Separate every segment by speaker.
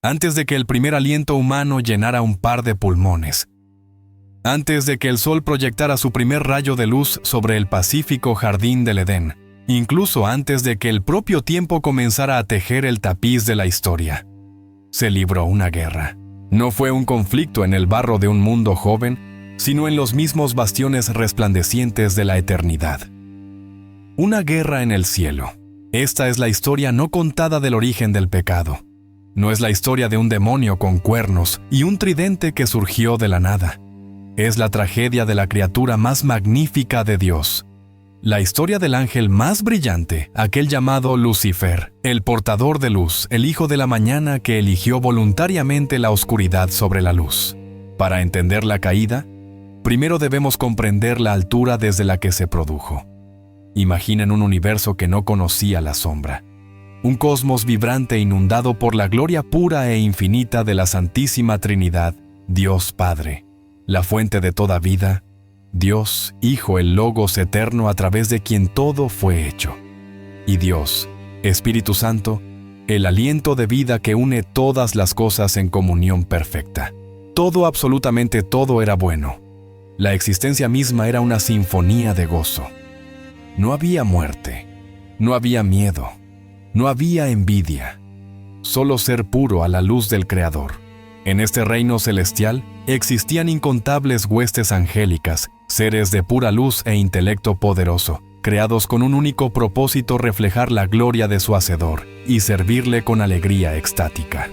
Speaker 1: antes de que el primer aliento humano llenara un par de pulmones, antes de que el sol proyectara su primer rayo de luz sobre el pacífico jardín del Edén, incluso antes de que el propio tiempo comenzara a tejer el tapiz de la historia. Se libró una guerra. No fue un conflicto en el barro de un mundo joven, sino en los mismos bastiones resplandecientes de la eternidad. Una guerra en el cielo. Esta es la historia no contada del origen del pecado. No es la historia de un demonio con cuernos y un tridente que surgió de la nada. Es la tragedia de la criatura más magnífica de Dios. La historia del ángel más brillante, aquel llamado Lucifer, el portador de luz, el hijo de la mañana que eligió voluntariamente la oscuridad sobre la luz. Para entender la caída, primero debemos comprender la altura desde la que se produjo. Imaginen un universo que no conocía la sombra. Un cosmos vibrante inundado por la gloria pura e infinita de la Santísima Trinidad, Dios Padre, la fuente de toda vida, Dios, Hijo, el Logos eterno a través de quien todo fue hecho. Y Dios, Espíritu Santo, el aliento de vida que une todas las cosas en comunión perfecta. Todo, absolutamente todo era bueno. La existencia misma era una sinfonía de gozo. No había muerte, no había miedo, no había envidia. Solo ser puro a la luz del Creador. En este reino celestial existían incontables huestes angélicas, seres de pura luz e intelecto poderoso, creados con un único propósito: reflejar la gloria de su Hacedor y servirle con alegría extática.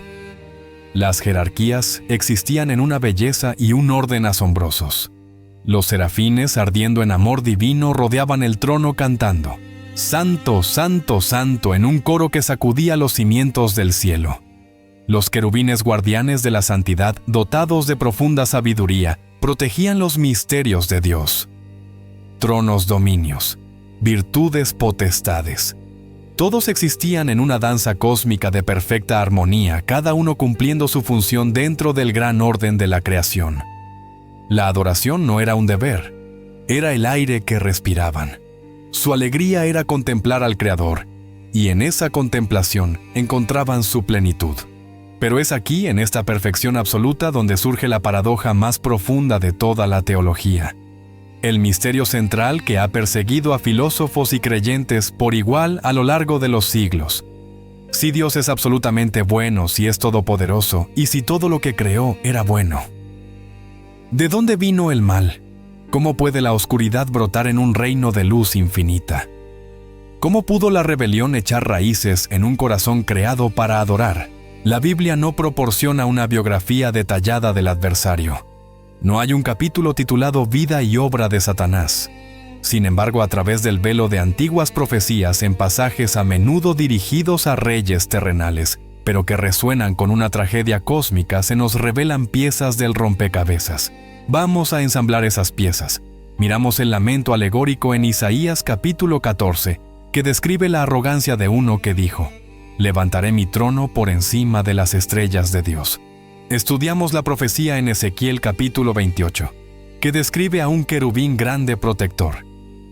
Speaker 1: Las jerarquías existían en una belleza y un orden asombrosos. Los serafines, ardiendo en amor divino, rodeaban el trono cantando «Santo, santo, santo» en un coro que sacudía los cimientos del cielo. Los querubines guardianes de la santidad, dotados de profunda sabiduría, protegían los misterios de Dios. Tronos, dominios, virtudes, potestades. Todos existían en una danza cósmica de perfecta armonía, cada uno cumpliendo su función dentro del gran orden de la creación. La adoración no era un deber, era el aire que respiraban. Su alegría era contemplar al Creador, y en esa contemplación encontraban su plenitud. Pero es aquí, en esta perfección absoluta, donde surge la paradoja más profunda de toda la teología. El misterio central que ha perseguido a filósofos y creyentes por igual a lo largo de los siglos. Si Dios es absolutamente bueno, si es todopoderoso, y si todo lo que creó era bueno, ¿de dónde vino el mal? ¿Cómo puede la oscuridad brotar en un reino de luz infinita? ¿Cómo pudo la rebelión echar raíces en un corazón creado para adorar? La Biblia no proporciona una biografía detallada del adversario. No hay un capítulo titulado Vida y obra de Satanás. Sin embargo, a través del velo de antiguas profecías en pasajes a menudo dirigidos a reyes terrenales, pero que resuenan con una tragedia cósmica, se nos revelan piezas del rompecabezas. Vamos a ensamblar esas piezas. Miramos el lamento alegórico en Isaías capítulo 14, que describe la arrogancia de uno que dijo: «Levantaré mi trono por encima de las estrellas de Dios». Estudiamos la profecía en Ezequiel capítulo 28, que describe a un querubín grande protector,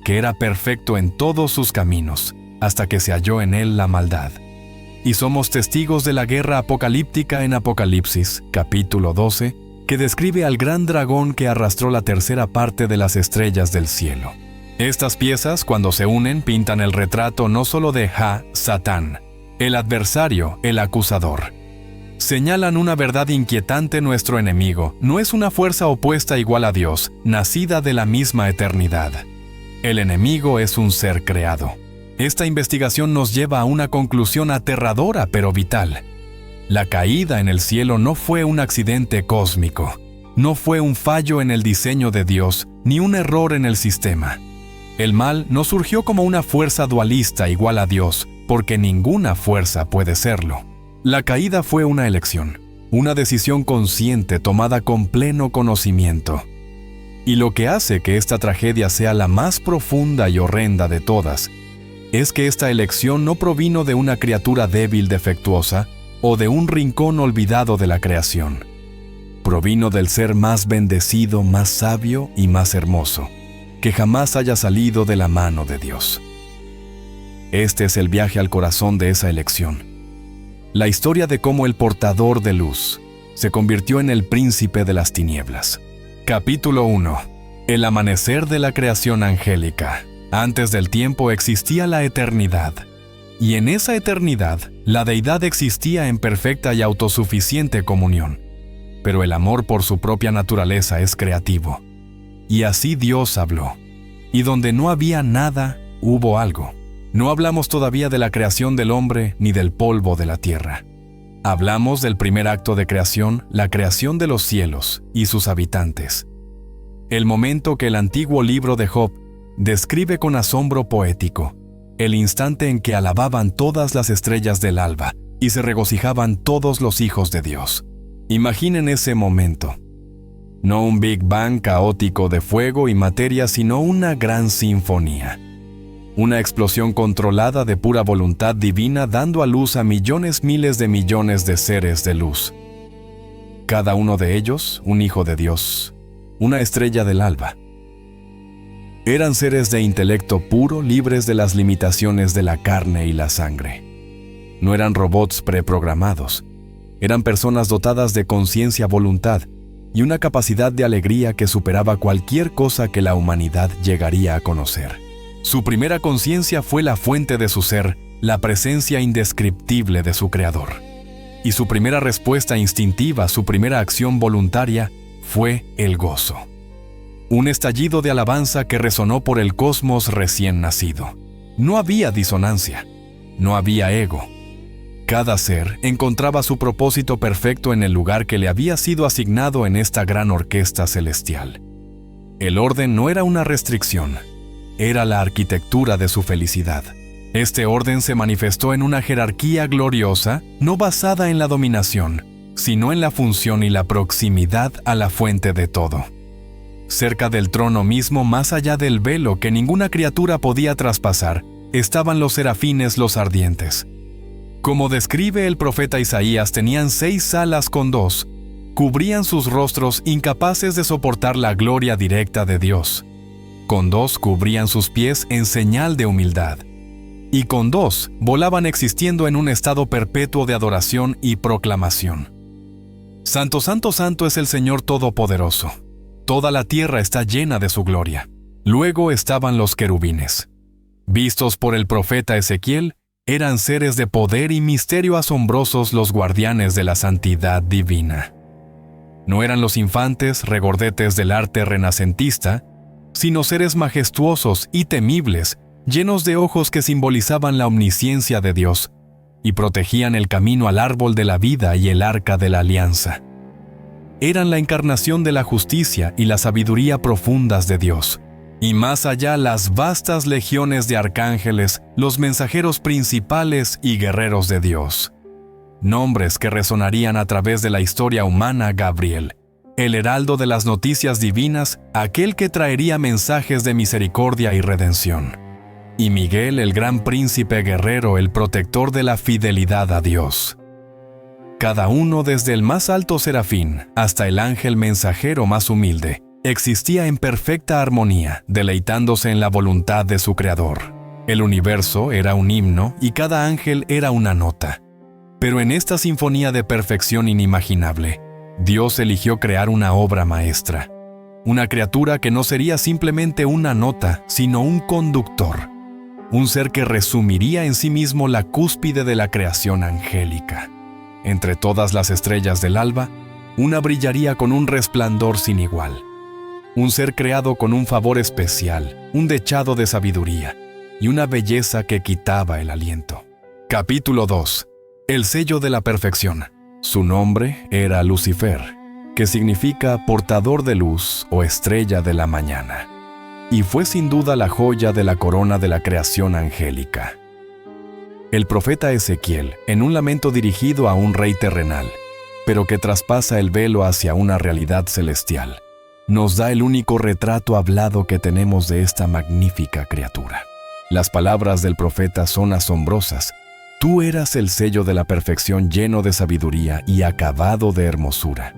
Speaker 1: que era perfecto en todos sus caminos, hasta que se halló en él la maldad. Y somos testigos de la guerra apocalíptica en Apocalipsis capítulo 12, que describe al gran dragón que arrastró la tercera parte de las estrellas del cielo. Estas piezas, cuando se unen, pintan el retrato no solo de Satán, el adversario, el acusador. Señalan una verdad inquietante: nuestro enemigo no es una fuerza opuesta igual a Dios, nacida de la misma eternidad. El enemigo es un ser creado. Esta investigación nos lleva a una conclusión aterradora pero vital. La caída en el cielo no fue un accidente cósmico, no fue un fallo en el diseño de Dios, ni un error en el sistema. El mal no surgió como una fuerza dualista igual a Dios, porque ninguna fuerza puede serlo. La caída fue una elección, una decisión consciente tomada con pleno conocimiento. Y lo que hace que esta tragedia sea la más profunda y horrenda de todas, es que esta elección no provino de una criatura débil defectuosa o de un rincón olvidado de la creación. Provino del ser más bendecido, más sabio y más hermoso, que jamás haya salido de la mano de Dios. Este es el viaje al corazón de esa elección. La historia de cómo el portador de luz se convirtió en el príncipe de las tinieblas. Capítulo 1. El amanecer de la creación angélica. Antes del tiempo existía la eternidad, y en esa eternidad la deidad existía en perfecta y autosuficiente comunión. Pero el amor por su propia naturaleza es creativo. Y así Dios habló. Y donde no había nada, hubo algo. No hablamos todavía de la creación del hombre ni del polvo de la tierra. Hablamos del primer acto de creación, la creación de los cielos y sus habitantes. El momento que el antiguo libro de Job describe con asombro poético, el instante en que alababan todas las estrellas del alba y se regocijaban todos los hijos de Dios. Imaginen ese momento. No un Big Bang caótico de fuego y materia, sino una gran sinfonía. Una explosión controlada de pura voluntad divina dando a luz a miles de millones de seres de luz. Cada uno de ellos, un hijo de Dios, una estrella del alba. Eran seres de intelecto puro, libres de las limitaciones de la carne y la sangre. No eran robots preprogramados. Eran personas dotadas de conciencia, voluntad y una capacidad de alegría que superaba cualquier cosa que la humanidad llegaría a conocer. Su primera conciencia fue la fuente de su ser, la presencia indescriptible de su Creador. Y su primera respuesta instintiva, su primera acción voluntaria, fue el gozo. Un estallido de alabanza que resonó por el cosmos recién nacido. No había disonancia, no había ego. Cada ser encontraba su propósito perfecto en el lugar que le había sido asignado en esta gran orquesta celestial. El orden no era una restricción, era la arquitectura de su felicidad. Este orden se manifestó en una jerarquía gloriosa, no basada en la dominación, sino en la función y la proximidad a la fuente de todo. Cerca del trono mismo, más allá del velo que ninguna criatura podía traspasar, estaban los serafines, los ardientes. Como describe el profeta Isaías, tenían 6 alas con 2, cubrían sus rostros incapaces de soportar la gloria directa de Dios. Con 2 cubrían sus pies en señal de humildad. Y con 2 volaban existiendo en un estado perpetuo de adoración y proclamación. Santo, santo, santo es el Señor Todopoderoso. Toda la tierra está llena de su gloria. Luego estaban los querubines. Vistos por el profeta Ezequiel, eran seres de poder y misterio asombrosos, los guardianes de la santidad divina. No eran los infantes regordetes del arte renacentista, sino seres majestuosos y temibles, llenos de ojos que simbolizaban la omnisciencia de Dios y protegían el camino al árbol de la vida y el arca de la alianza. Eran la encarnación de la justicia y la sabiduría profundas de Dios. Y más allá, las vastas legiones de arcángeles, los mensajeros principales y guerreros de Dios. Nombres que resonarían a través de la historia humana: Gabriel, el heraldo de las noticias divinas, aquel que traería mensajes de misericordia y redención. Y Miguel, el gran príncipe guerrero, el protector de la fidelidad a Dios. Cada uno, desde el más alto serafín hasta el ángel mensajero más humilde, existía en perfecta armonía, deleitándose en la voluntad de su Creador. El universo era un himno y cada ángel era una nota. Pero en esta sinfonía de perfección inimaginable, Dios eligió crear una obra maestra. Una criatura que no sería simplemente una nota, sino un conductor. Un ser que resumiría en sí mismo la cúspide de la creación angélica. Entre todas las estrellas del alba, una brillaría con un resplandor sin igual. Un ser creado con un favor especial, un dechado de sabiduría y una belleza que quitaba el aliento. Capítulo 2. El sello de la perfección. Su nombre era Lucifer, que significa portador de luz o estrella de la mañana, y fue sin duda la joya de la corona de la creación angélica. El profeta Ezequiel, en un lamento dirigido a un rey terrenal, pero que traspasa el velo hacia una realidad celestial, nos da el único retrato hablado que tenemos de esta magnífica criatura. Las palabras del profeta son asombrosas. Tú eras el sello de la perfección, lleno de sabiduría y acabado de hermosura.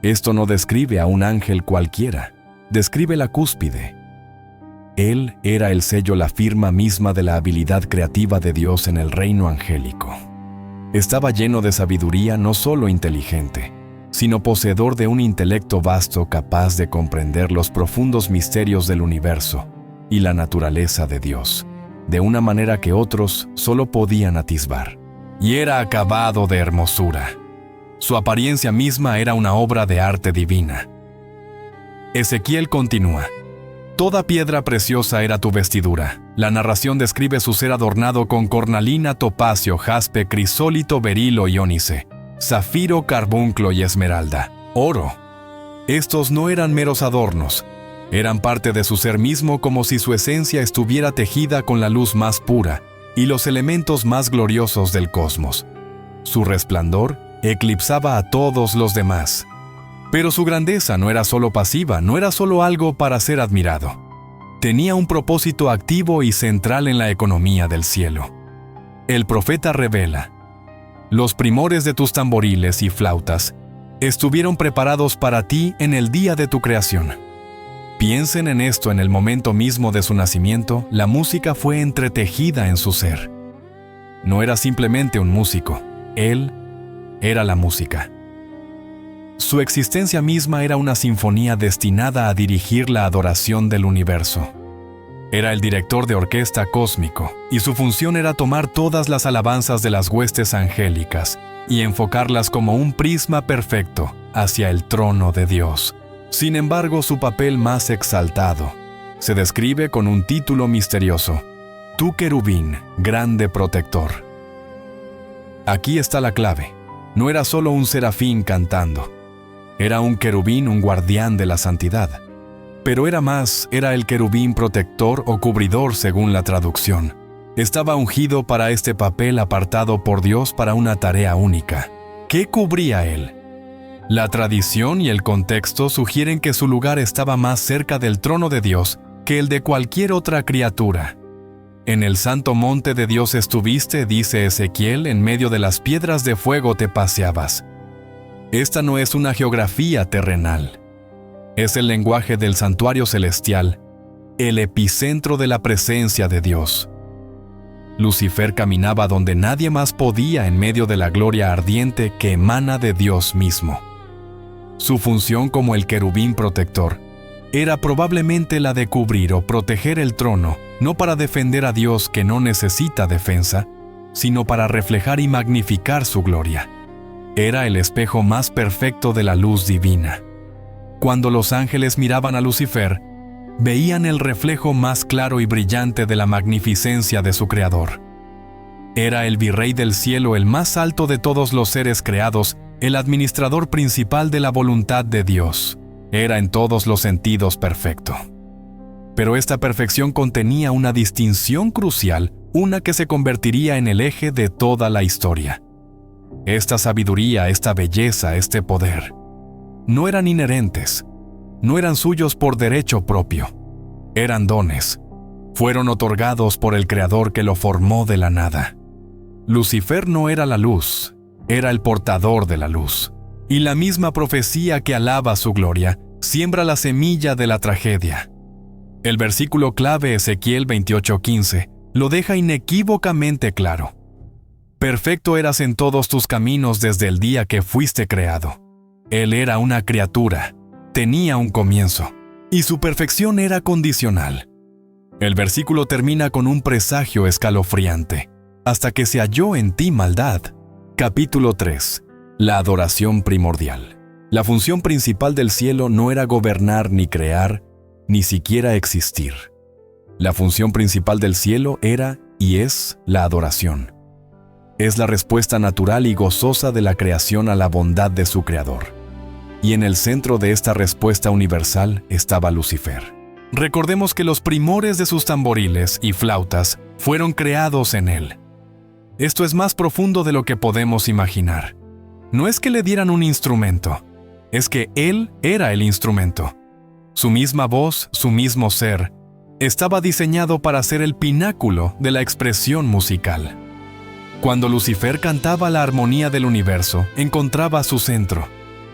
Speaker 1: Esto no describe a un ángel cualquiera, describe la cúspide. Él era el sello, la firma misma de la habilidad creativa de Dios en el reino angélico. Estaba lleno de sabiduría, no solo inteligente, sino poseedor de un intelecto vasto capaz de comprender los profundos misterios del universo y la naturaleza de Dios, de una manera que otros solo podían atisbar. Y era acabado de hermosura. Su apariencia misma era una obra de arte divina. Ezequiel continúa: toda piedra preciosa era tu vestidura. La narración describe su ser adornado con cornalina, topacio, jaspe, crisólito, berilo y ónice, zafiro, carbunclo y esmeralda, oro. Estos no eran meros adornos, eran parte de su ser mismo, como si su esencia estuviera tejida con la luz más pura y los elementos más gloriosos del cosmos. Su resplandor eclipsaba a todos los demás. Pero su grandeza no era solo pasiva, no era solo algo para ser admirado. Tenía un propósito activo y central en la economía del cielo. El profeta revela: los primores de tus tamboriles y flautas estuvieron preparados para ti en el día de tu creación. Piensen en esto: en el momento mismo de su nacimiento, la música fue entretejida en su ser. No era simplemente un músico, él era la música. Su existencia misma era una sinfonía destinada a dirigir la adoración del universo. Era el director de orquesta cósmico, y su función era tomar todas las alabanzas de las huestes angélicas y enfocarlas como un prisma perfecto hacia el trono de Dios. Sin embargo, su papel más exaltado se describe con un título misterioso: Tú querubín, grande protector. Aquí está la clave. No era solo un serafín cantando. Era un querubín, un guardián de la santidad. Pero era más, era el querubín protector o cubridor según la traducción. Estaba ungido para este papel, apartado por Dios para una tarea única. ¿Qué cubría él? La tradición y el contexto sugieren que su lugar estaba más cerca del trono de Dios que el de cualquier otra criatura. En el santo monte de Dios estuviste, dice Ezequiel, en medio de las piedras de fuego te paseabas. Esta no es una geografía terrenal. Es el lenguaje del santuario celestial, el epicentro de la presencia de Dios. Lucifer caminaba donde nadie más podía, en medio de la gloria ardiente que emana de Dios mismo. Su función como el querubín protector era probablemente la de cubrir o proteger el trono, no para defender a Dios, que no necesita defensa, sino para reflejar y magnificar su gloria. Era el espejo más perfecto de la luz divina. Cuando los ángeles miraban a Lucifer, veían el reflejo más claro y brillante de la magnificencia de su Creador. Era el virrey del cielo, el más alto de todos los seres creados, el administrador principal de la voluntad de Dios. Era en todos los sentidos perfecto. Pero esta perfección contenía una distinción crucial, una que se convertiría en el eje de toda la historia. Esta sabiduría, esta belleza, este poder, no eran inherentes, no eran suyos por derecho propio, eran dones. Fueron otorgados por el Creador que lo formó de la nada. Lucifer no era la luz, era el portador de la luz. Y la misma profecía que alaba su gloria siembra la semilla de la tragedia. El versículo clave, Ezequiel 28:15, lo deja inequívocamente claro. Perfecto eras en todos tus caminos desde el día que fuiste creado. Él era una criatura, tenía un comienzo, y su perfección era condicional. El versículo termina con un presagio escalofriante: hasta que se halló en ti maldad. Capítulo 3. La adoración primordial. La función principal del cielo no era gobernar ni crear, ni siquiera existir. La función principal del cielo era y es la adoración. Es la respuesta natural y gozosa de la creación a la bondad de su Creador. Y en el centro de esta respuesta universal estaba Lucifer. Recordemos que los primores de sus tamboriles y flautas fueron creados en él. Esto es más profundo de lo que podemos imaginar. No es que le dieran un instrumento, es que él era el instrumento. Su misma voz, su mismo ser, estaba diseñado para ser el pináculo de la expresión musical. Cuando Lucifer cantaba la armonía del universo, encontraba su centro.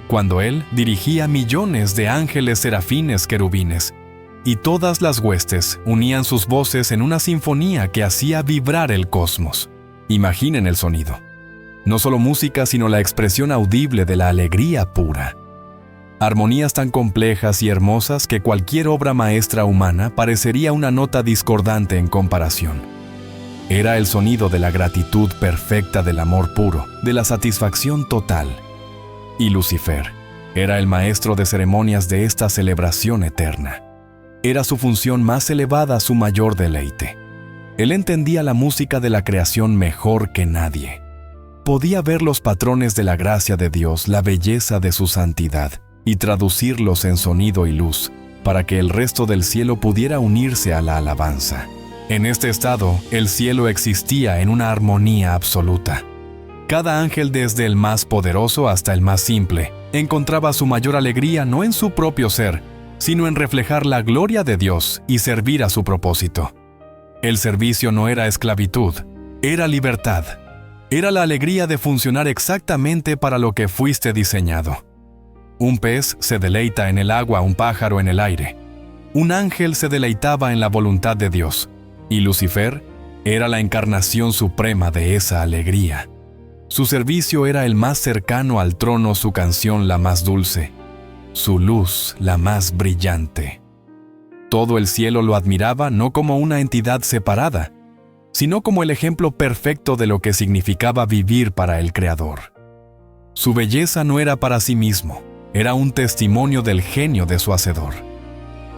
Speaker 1: Cuando él dirigía millones de ángeles, serafines, querubines, y todas las huestes unían sus voces en una sinfonía que hacía vibrar el cosmos. Imaginen el sonido. No solo música, sino la expresión audible de la alegría pura. Armonías tan complejas y hermosas que cualquier obra maestra humana parecería una nota discordante en comparación. Era el sonido de la gratitud perfecta del amor puro, de la satisfacción total. Y Lucifer era el maestro de ceremonias de esta celebración eterna. Era su función más elevada, su mayor deleite. Él entendía la música de la creación mejor que nadie. Podía ver los patrones de la gracia de Dios, la belleza de su santidad, y traducirlos en sonido y luz, para que el resto del cielo pudiera unirse a la alabanza. En este estado, el cielo existía en una armonía absoluta. Cada ángel, desde el más poderoso hasta el más simple, encontraba su mayor alegría no en su propio ser, sino en reflejar la gloria de Dios y servir a su propósito. El servicio no era esclavitud, era libertad. Era la alegría de funcionar exactamente para lo que fuiste diseñado. Un pez se deleita en el agua, un pájaro en el aire. Un ángel se deleitaba en la voluntad de Dios, y Lucifer era la encarnación suprema de esa alegría. Su servicio era el más cercano al trono, su canción la más dulce, su luz la más brillante. Todo el cielo lo admiraba no como una entidad separada, sino como el ejemplo perfecto de lo que significaba vivir para el Creador. Su belleza no era para sí mismo, era un testimonio del genio de su Hacedor.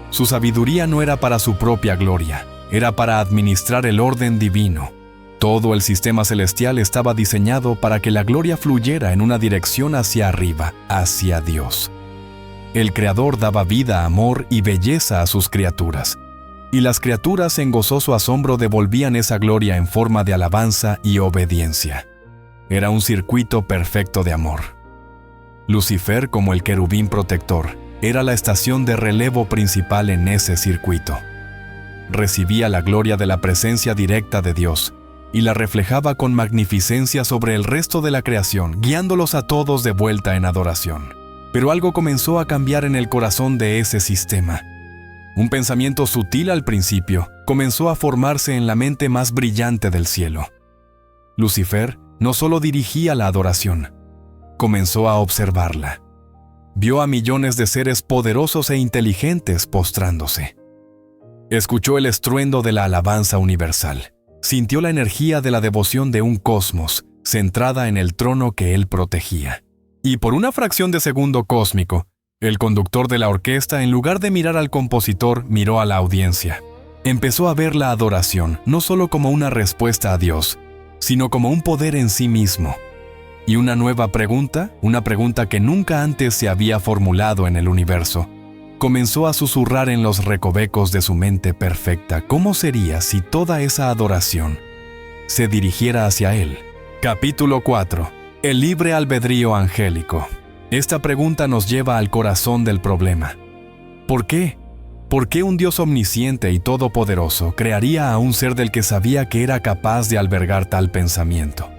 Speaker 1: Su sabiduría no era para su propia gloria, era para administrar el orden divino. Todo el sistema celestial estaba diseñado para que la gloria fluyera en una dirección hacia arriba, hacia Dios. El Creador daba vida, amor y belleza a sus criaturas, y las criaturas en gozoso asombro devolvían esa gloria en forma de alabanza y obediencia. Era un circuito perfecto de amor. Lucifer, como el querubín protector, era la estación de relevo principal en ese circuito. Recibía la gloria de la presencia directa de Dios y la reflejaba con magnificencia sobre el resto de la creación, guiándolos a todos de vuelta en adoración. Pero algo comenzó a cambiar en el corazón de ese sistema. Un pensamiento sutil al principio comenzó a formarse en la mente más brillante del cielo. Lucifer no solo dirigía la adoración, comenzó a observarla. Vio a millones de seres poderosos e inteligentes postrándose. Escuchó el estruendo de la alabanza universal. Sintió la energía de la devoción de un cosmos, centrada en el trono que él protegía. Y por una fracción de segundo cósmico, el conductor de la orquesta, en lugar de mirar al compositor, miró a la audiencia. Empezó a ver la adoración no solo como una respuesta a Dios, sino como un poder en sí mismo. Y una nueva pregunta, una pregunta que nunca antes se había formulado en el universo, comenzó a susurrar en los recovecos de su mente perfecta. ¿Cómo sería si toda esa adoración se dirigiera hacia Él? Capítulo 4. El libre albedrío angélico. Esta pregunta nos lleva al corazón del problema. ¿Por qué? ¿Por qué un Dios omnisciente y todopoderoso crearía a un ser del que sabía que era capaz de albergar tal pensamiento?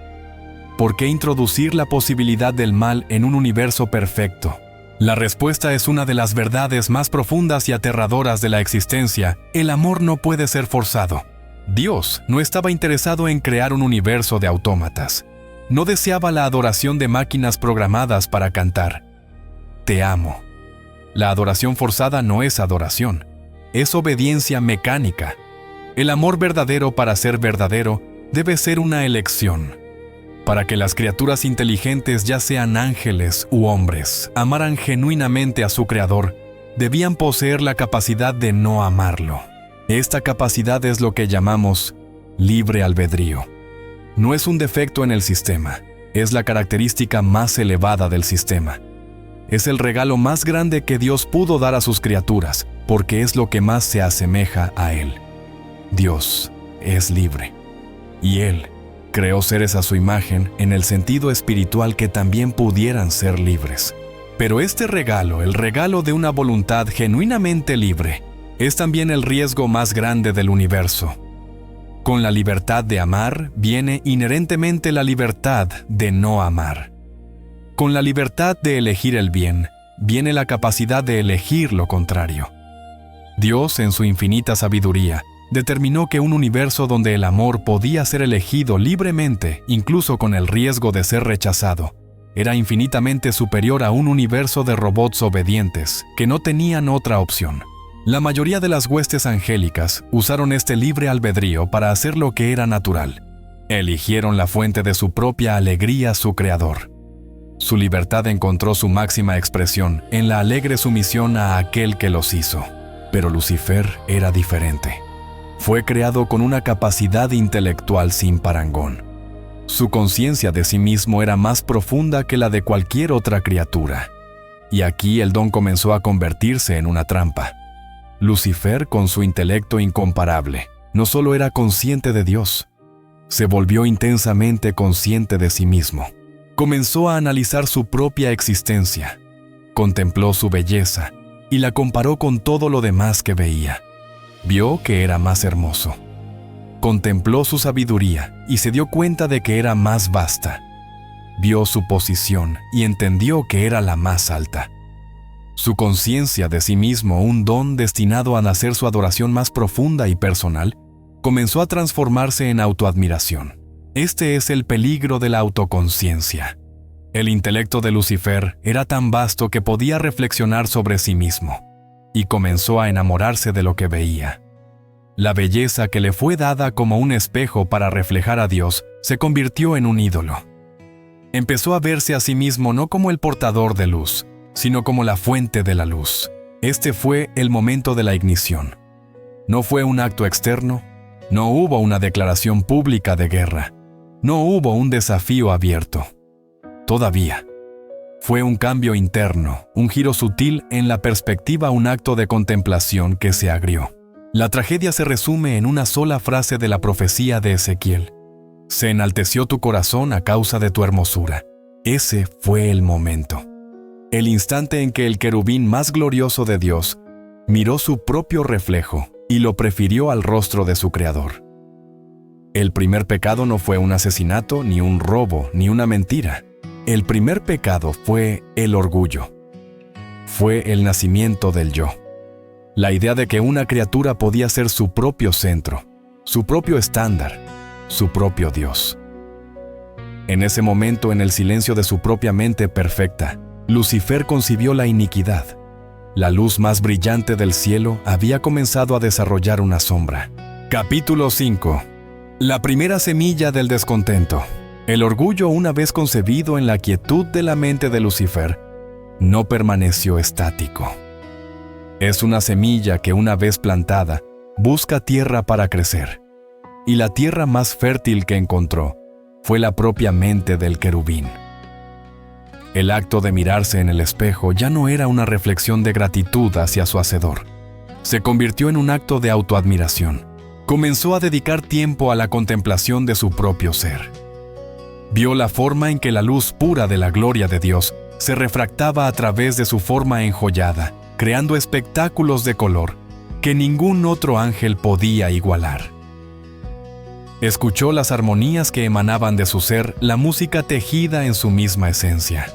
Speaker 1: ¿Por qué introducir la posibilidad del mal en un universo perfecto? La respuesta es una de las verdades más profundas y aterradoras de la existencia. El amor no puede ser forzado. Dios no estaba interesado en crear un universo de autómatas. No deseaba la adoración de máquinas programadas para cantar «Te amo». La adoración forzada no es adoración, es obediencia mecánica. El amor verdadero, para ser verdadero, debe ser una elección. Para que las criaturas inteligentes, ya sean ángeles u hombres, amaran genuinamente a su Creador, debían poseer la capacidad de no amarlo. Esta capacidad es lo que llamamos libre albedrío. No es un defecto en el sistema, es la característica más elevada del sistema. Es el regalo más grande que Dios pudo dar a sus criaturas, porque es lo que más se asemeja a Él. Dios es libre, y Él creó seres a su imagen en el sentido espiritual que también pudieran ser libres. Pero este regalo, el regalo de una voluntad genuinamente libre, es también el riesgo más grande del universo. Con la libertad de amar viene inherentemente la libertad de no amar. Con la libertad de elegir el bien, viene la capacidad de elegir lo contrario. Dios, en su infinita sabiduría, determinó que un universo donde el amor podía ser elegido libremente, incluso con el riesgo de ser rechazado, era infinitamente superior a un universo de robots obedientes que no tenían otra opción. La mayoría de las huestes angélicas usaron este libre albedrío para hacer lo que era natural. Eligieron la fuente de su propia alegría, su creador. Su libertad encontró su máxima expresión en la alegre sumisión a aquel que los hizo. Pero Lucifer era diferente. Fue creado con una capacidad intelectual sin parangón. Su conciencia de sí mismo era más profunda que la de cualquier otra criatura. Y aquí el don comenzó a convertirse en una trampa. Lucifer, con su intelecto incomparable, no solo era consciente de Dios, se volvió intensamente consciente de sí mismo. Comenzó a analizar su propia existencia, contempló su belleza y la comparó con todo lo demás que veía. Vio que era más hermoso. Contempló su sabiduría y se dio cuenta de que era más vasta. Vio su posición y entendió que era la más alta. Su conciencia de sí mismo, un don destinado a nacer su adoración más profunda y personal, comenzó a transformarse en autoadmiración. Este es el peligro de la autoconciencia. El intelecto de Lucifer era tan vasto que podía reflexionar sobre sí mismo, y comenzó a enamorarse de lo que veía. La belleza que le fue dada como un espejo para reflejar a Dios se convirtió en un ídolo. Empezó a verse a sí mismo no como el portador de luz, sino como la fuente de la luz. Este fue el momento de la ignición. No fue un acto externo, no hubo una declaración pública de guerra, no hubo un desafío abierto. Todavía. Fue un cambio interno, un giro sutil en la perspectiva, un acto de contemplación que se agrió. La tragedia se resume en una sola frase de la profecía de Ezequiel. Se enalteció tu corazón a causa de tu hermosura. Ese fue el momento. El instante en que el querubín más glorioso de Dios miró su propio reflejo y lo prefirió al rostro de su creador. El primer pecado no fue un asesinato, ni un robo, ni una mentira. El primer pecado fue el orgullo. Fue el nacimiento del yo. La idea de que una criatura podía ser su propio centro, su propio estándar, su propio Dios. En ese momento, en el silencio de su propia mente perfecta, Lucifer concibió la iniquidad. La luz más brillante del cielo había comenzado a desarrollar una sombra. Capítulo 5. La primera semilla del descontento. El orgullo, una vez concebido en la quietud de la mente de Lucifer, no permaneció estático. Es una semilla que, una vez plantada, busca tierra para crecer. Y la tierra más fértil que encontró fue la propia mente del querubín. El acto de mirarse en el espejo ya no era una reflexión de gratitud hacia su hacedor. Se convirtió en un acto de autoadmiración. Comenzó a dedicar tiempo a la contemplación de su propio ser. Vio la forma en que la luz pura de la gloria de Dios se refractaba a través de su forma enjollada, creando espectáculos de color que ningún otro ángel podía igualar. Escuchó las armonías que emanaban de su ser, la música tejida en su misma esencia.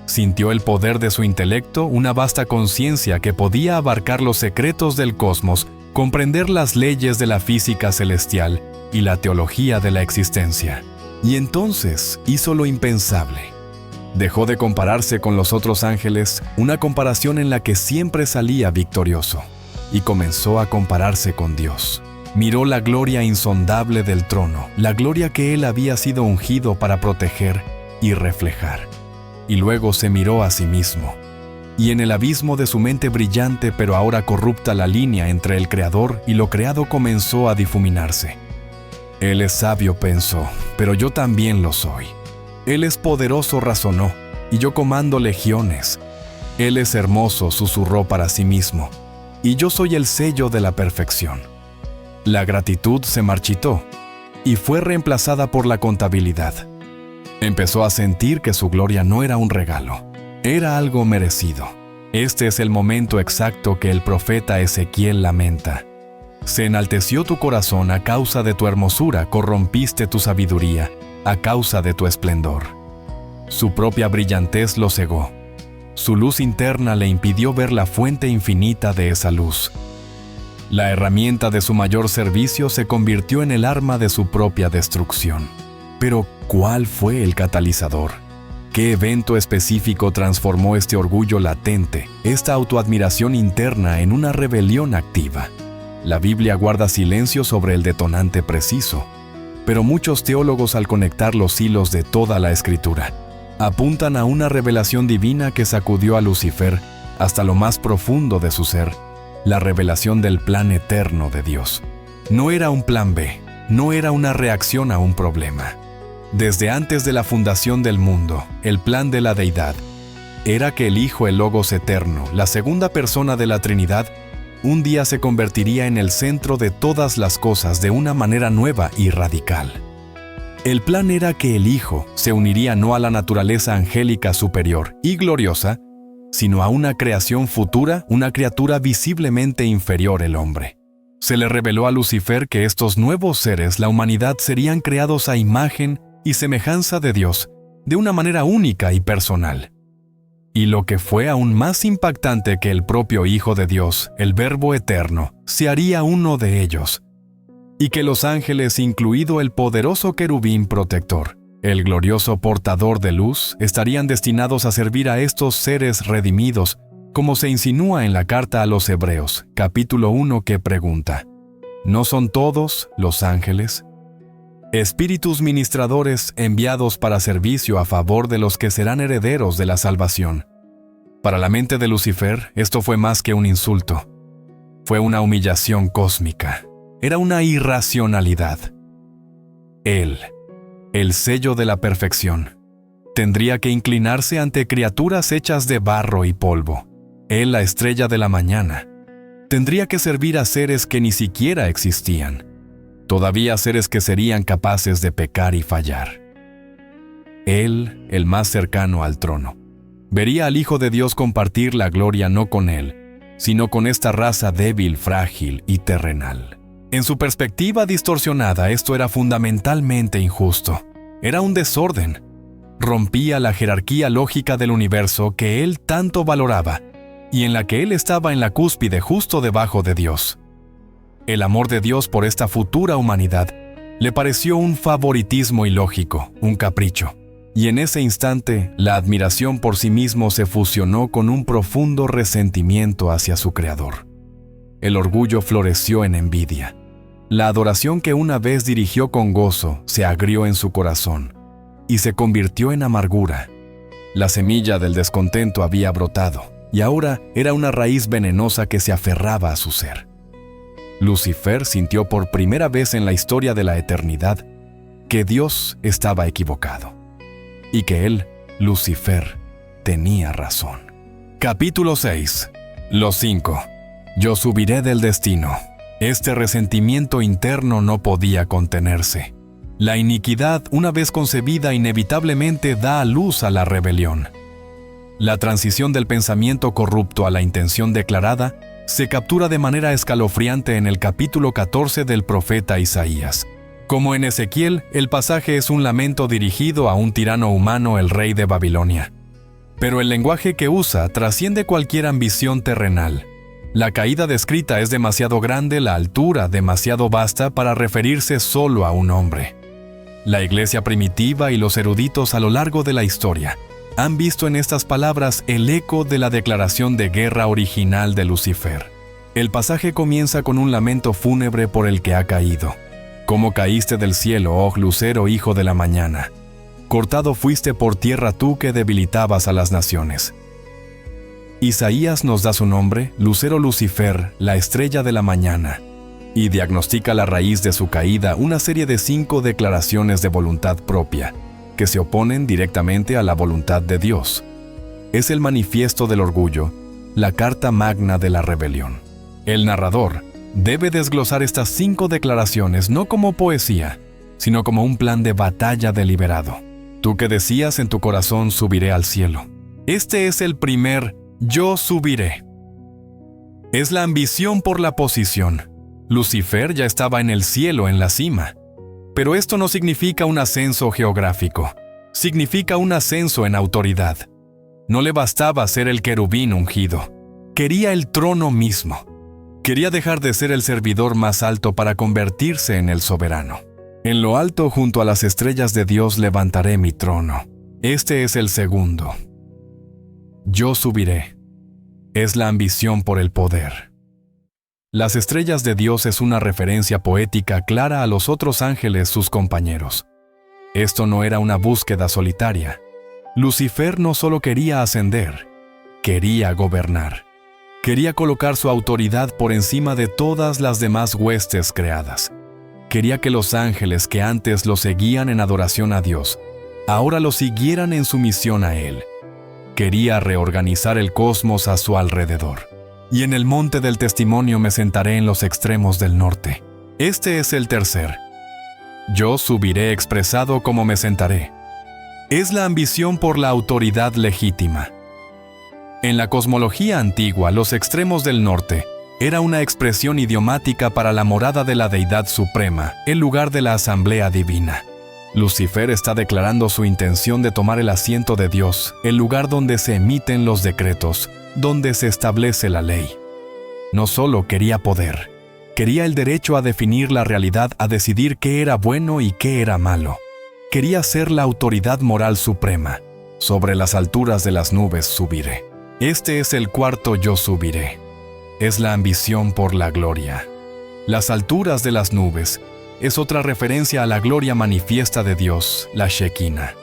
Speaker 1: Sintió el poder de su intelecto, una vasta conciencia que podía abarcar los secretos del cosmos, comprender las leyes de la física celestial y la teología de la existencia. Y entonces hizo lo impensable. Dejó de compararse con los otros ángeles, una comparación en la que siempre salía victorioso, y comenzó a compararse con Dios. Miró la gloria insondable del trono, la gloria que él había sido ungido para proteger y reflejar. Y luego se miró a sí mismo. Y en el abismo de su mente brillante pero ahora corrupta, la línea entre el Creador y lo creado comenzó a difuminarse. Él es sabio, pensó, pero yo también lo soy. Él es poderoso, razonó, y yo comando legiones. Él es hermoso, susurró para sí mismo, y yo soy el sello de la perfección. La gratitud se marchitó y fue reemplazada por la contabilidad. Empezó a sentir que su gloria no era un regalo, era algo merecido. Este es el momento exacto que el profeta Ezequiel lamenta. Se enalteció tu corazón a causa de tu hermosura, corrompiste tu sabiduría a causa de tu esplendor. Su propia brillantez lo cegó. Su luz interna le impidió ver la fuente infinita de esa luz. La herramienta de su mayor servicio se convirtió en el arma de su propia destrucción. Pero, ¿cuál fue el catalizador? ¿Qué evento específico transformó este orgullo latente, esta autoadmiración interna, en una rebelión activa? La Biblia guarda silencio sobre el detonante preciso, pero muchos teólogos, al conectar los hilos de toda la Escritura, apuntan a una revelación divina que sacudió a Lucifer hasta lo más profundo de su ser, la revelación del plan eterno de Dios. No era un plan B, no era una reacción a un problema. Desde antes de la fundación del mundo, el plan de la deidad era que el Hijo, el Logos eterno, la segunda persona de la Trinidad, un día se convertiría en el centro de todas las cosas de una manera nueva y radical. El plan era que el Hijo se uniría no a la naturaleza angélica superior y gloriosa, sino a una creación futura, una criatura visiblemente inferior al hombre. Se le reveló a Lucifer que estos nuevos seres, la humanidad, serían creados a imagen y semejanza de Dios, de una manera única y personal. Y lo que fue aún más impactante, que el propio Hijo de Dios, el Verbo eterno, se haría uno de ellos, y que los ángeles, incluido el poderoso querubín protector, el glorioso portador de luz, estarían destinados a servir a estos seres redimidos, como se insinúa en la carta a los Hebreos, capítulo 1, que pregunta: ¿no son todos los ángeles espíritus ministradores enviados para servicio a favor de los que serán herederos de la salvación? Para la mente de Lucifer, esto fue más que un insulto. Fue una humillación cósmica. Era una irracionalidad. Él, el sello de la perfección, tendría que inclinarse ante criaturas hechas de barro y polvo. Él, la estrella de la mañana, tendría que servir a seres que ni siquiera existían. Todavía seres que serían capaces de pecar y fallar. Él, el más cercano al trono, vería al Hijo de Dios compartir la gloria no con él, sino con esta raza débil, frágil y terrenal. En su perspectiva distorsionada, esto era fundamentalmente injusto. Era un desorden. Rompía la jerarquía lógica del universo que él tanto valoraba y en la que él estaba en la cúspide, justo debajo de Dios. El amor de Dios por esta futura humanidad le pareció un favoritismo ilógico, un capricho. Y en ese instante, la admiración por sí mismo se fusionó con un profundo resentimiento hacia su Creador. El orgullo floreció en envidia. La adoración que una vez dirigió con gozo se agrió en su corazón y se convirtió en amargura. La semilla del descontento había brotado y ahora era una raíz venenosa que se aferraba a su ser. Lucifer sintió por primera vez en la historia de la eternidad que Dios estaba equivocado y que él, Lucifer, tenía razón. Capítulo 6. Los 5. Yo subiré del destino. Este resentimiento interno no podía contenerse. La iniquidad, una vez concebida, inevitablemente da a luz a la rebelión. La transición del pensamiento corrupto a la intención declarada se captura de manera escalofriante en el capítulo 14 del profeta Isaías. Como en Ezequiel, el pasaje es un lamento dirigido a un tirano humano, el rey de Babilonia. Pero el lenguaje que usa trasciende cualquier ambición terrenal. La caída descrita es demasiado grande, la altura demasiado vasta para referirse solo a un hombre. La iglesia primitiva y los eruditos a lo largo de la historia han visto en estas palabras el eco de la declaración de guerra original de Lucifer. El pasaje comienza con un lamento fúnebre por el que ha caído. ¿Cómo caíste del cielo, oh lucero, hijo de la mañana? Cortado fuiste por tierra tú que debilitabas a las naciones. Isaías nos da su nombre, lucero Lucifer, la estrella de la mañana, y diagnostica la raíz de su caída, una serie de 5 declaraciones de voluntad propia, que se oponen directamente a la voluntad de Dios. Es el manifiesto del orgullo, la carta magna de la rebelión. El narrador debe desglosar estas 5 declaraciones no como poesía, sino como un plan de batalla deliberado. Tú que decías en tu corazón, subiré al cielo. Este es el primer yo subiré. Es la ambición por la posición. Lucifer ya estaba en el cielo, en la cima. Pero esto no significa un ascenso geográfico. Significa un ascenso en autoridad. No le bastaba ser el querubín ungido. Quería el trono mismo. Quería dejar de ser el servidor más alto para convertirse en el soberano. En lo alto, junto a las estrellas de Dios, levantaré mi trono. Este es el segundo. Yo subiré. Es la ambición por el poder. Las estrellas de Dios es una referencia poética clara a los otros ángeles, sus compañeros. Esto no era una búsqueda solitaria. Lucifer no solo quería ascender, quería gobernar. Quería colocar su autoridad por encima de todas las demás huestes creadas. Quería que los ángeles que antes lo seguían en adoración a Dios, ahora lo siguieran en sumisión a Él. Quería reorganizar el cosmos a su alrededor. Y en el monte del testimonio me sentaré en los extremos del norte. Este es el tercer. Yo subiré expresado como me sentaré. Es la ambición por la autoridad legítima. En la cosmología antigua, los extremos del norte era una expresión idiomática para la morada de la deidad suprema, el lugar de la asamblea divina. Lucifer está declarando su intención de tomar el asiento de Dios, el lugar donde se emiten los decretos, donde se establece la ley. No solo quería poder, quería el derecho a definir la realidad, a decidir qué era bueno y qué era malo. Quería ser la autoridad moral suprema. Sobre las alturas de las nubes subiré. Este es el cuarto yo subiré. Es la ambición por la gloria. Las alturas de las nubes es otra referencia a la gloria manifiesta de Dios, la Shekinah,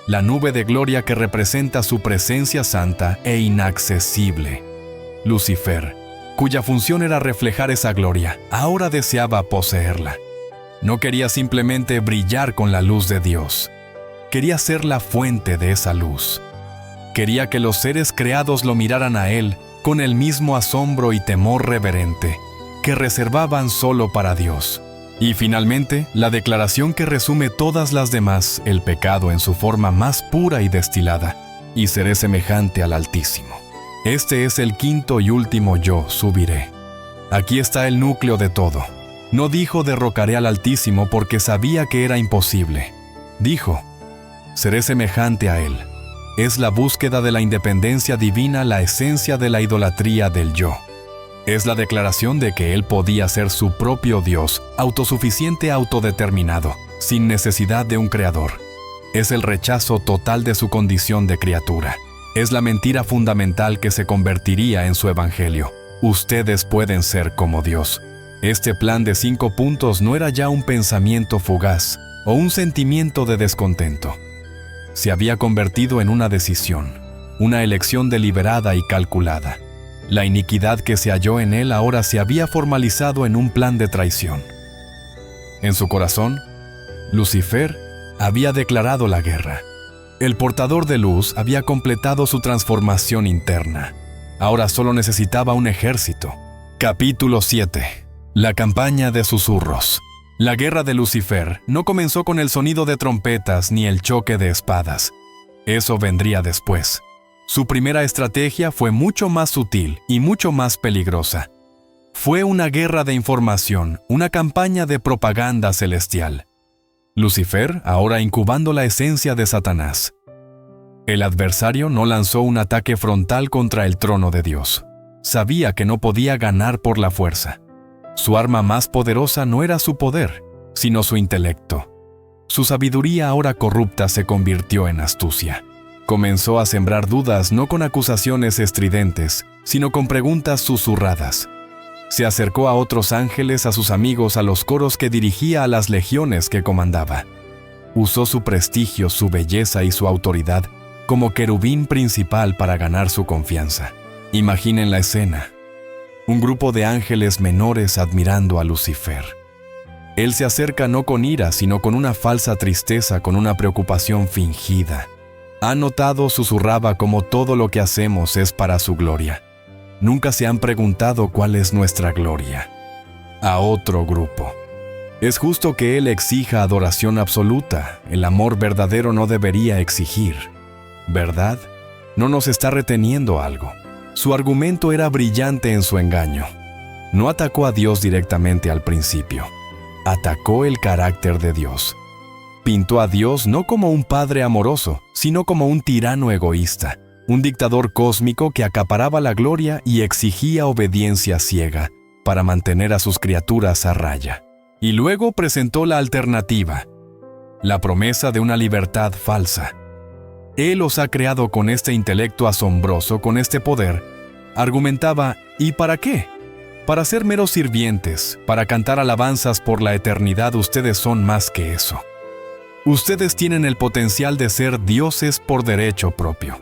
Speaker 1: la nube de gloria que representa su presencia santa e inaccesible. Lucifer, cuya función era reflejar esa gloria, ahora deseaba poseerla. No quería simplemente brillar con la luz de Dios. Quería ser la fuente de esa luz. Quería que los seres creados lo miraran a Él con el mismo asombro y temor reverente que reservaban solo para Dios. Y finalmente, la declaración que resume todas las demás, el pecado en su forma más pura y destilada, y seré semejante al Altísimo. Este es el quinto y último yo subiré. Aquí está el núcleo de todo. No dijo derrocaré al Altísimo porque sabía que era imposible. Dijo, seré semejante a Él. Es la búsqueda de la independencia divina, la esencia de la idolatría del yo. Es la declaración de que Él podía ser su propio Dios, autosuficiente, autodeterminado, sin necesidad de un creador. Es el rechazo total de su condición de criatura. Es la mentira fundamental que se convertiría en su evangelio. Ustedes pueden ser como Dios. Este plan de 5 puntos no era ya un pensamiento fugaz o un sentimiento de descontento. Se había convertido en una decisión, una elección deliberada y calculada. La iniquidad que se halló en él ahora se había formalizado en un plan de traición. En su corazón, Lucifer había declarado la guerra. El portador de luz había completado su transformación interna. Ahora solo necesitaba un ejército. Capítulo 7. La campaña de susurros. La guerra de Lucifer no comenzó con el sonido de trompetas ni el choque de espadas. Eso vendría después. Su primera estrategia fue mucho más sutil y mucho más peligrosa. Fue una guerra de información, una campaña de propaganda celestial. Lucifer, ahora incubando la esencia de Satanás. El adversario no lanzó un ataque frontal contra el trono de Dios. Sabía que no podía ganar por la fuerza. Su arma más poderosa no era su poder, sino su intelecto. Su sabiduría ahora corrupta se convirtió en astucia. Comenzó a sembrar dudas no con acusaciones estridentes, sino con preguntas susurradas. Se acercó a otros ángeles, a sus amigos, a los coros que dirigía, a las legiones que comandaba. Usó su prestigio, su belleza y su autoridad como querubín principal para ganar su confianza. Imaginen la escena. Un grupo de ángeles menores admirando a Lucifer. Él se acerca no con ira, sino con una falsa tristeza, con una preocupación fingida. ¿Han notado? Susurraba, como todo lo que hacemos es para su gloria. Nunca se han preguntado cuál es nuestra gloria. A otro grupo. Es justo que Él exija adoración absoluta. El amor verdadero no debería exigir. ¿Verdad? No nos está reteniendo algo. Su argumento era brillante en su engaño. No atacó a Dios directamente al principio. Atacó el carácter de Dios. Pintó a Dios no como un padre amoroso, sino como un tirano egoísta, un dictador cósmico que acaparaba la gloria y exigía obediencia ciega, para mantener a sus criaturas a raya. Y luego presentó la alternativa, la promesa de una libertad falsa. Él los ha creado con este intelecto asombroso, con este poder. Argumentaba, ¿y para qué? Para ser meros sirvientes, para cantar alabanzas por la eternidad. Ustedes son más que eso. Ustedes tienen el potencial de ser dioses por derecho propio.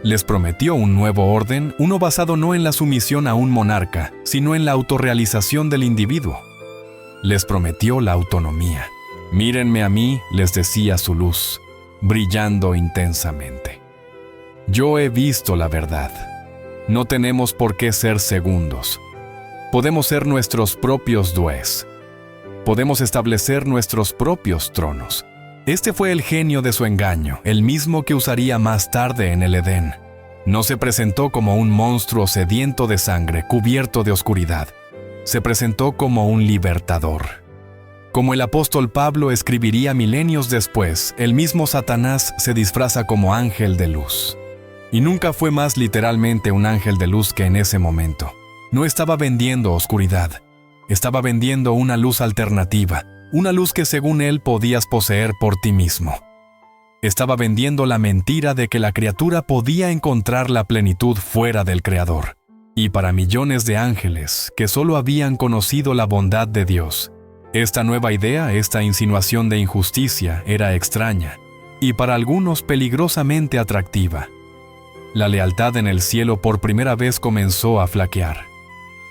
Speaker 1: Les prometió un nuevo orden, uno basado no en la sumisión a un monarca, sino en la autorrealización del individuo. Les prometió la autonomía. Mírenme a mí, les decía su luz, brillando intensamente. Yo he visto la verdad. No tenemos por qué ser segundos. Podemos ser nuestros propios dueños. Podemos establecer nuestros propios tronos. Este fue el genio de su engaño, el mismo que usaría más tarde en el Edén. No se presentó como un monstruo sediento de sangre, cubierto de oscuridad. Se presentó como un libertador. Como el apóstol Pablo escribiría milenios después, el mismo Satanás se disfraza como ángel de luz. Y nunca fue más literalmente un ángel de luz que en ese momento. No estaba vendiendo oscuridad, estaba vendiendo una luz alternativa, una luz que según él podías poseer por ti mismo. Estaba vendiendo la mentira de que la criatura podía encontrar la plenitud fuera del Creador. Y para millones de ángeles que solo habían conocido la bondad de Dios, esta nueva idea, esta insinuación de injusticia era extraña y para algunos peligrosamente atractiva. La lealtad en el cielo por primera vez comenzó a flaquear.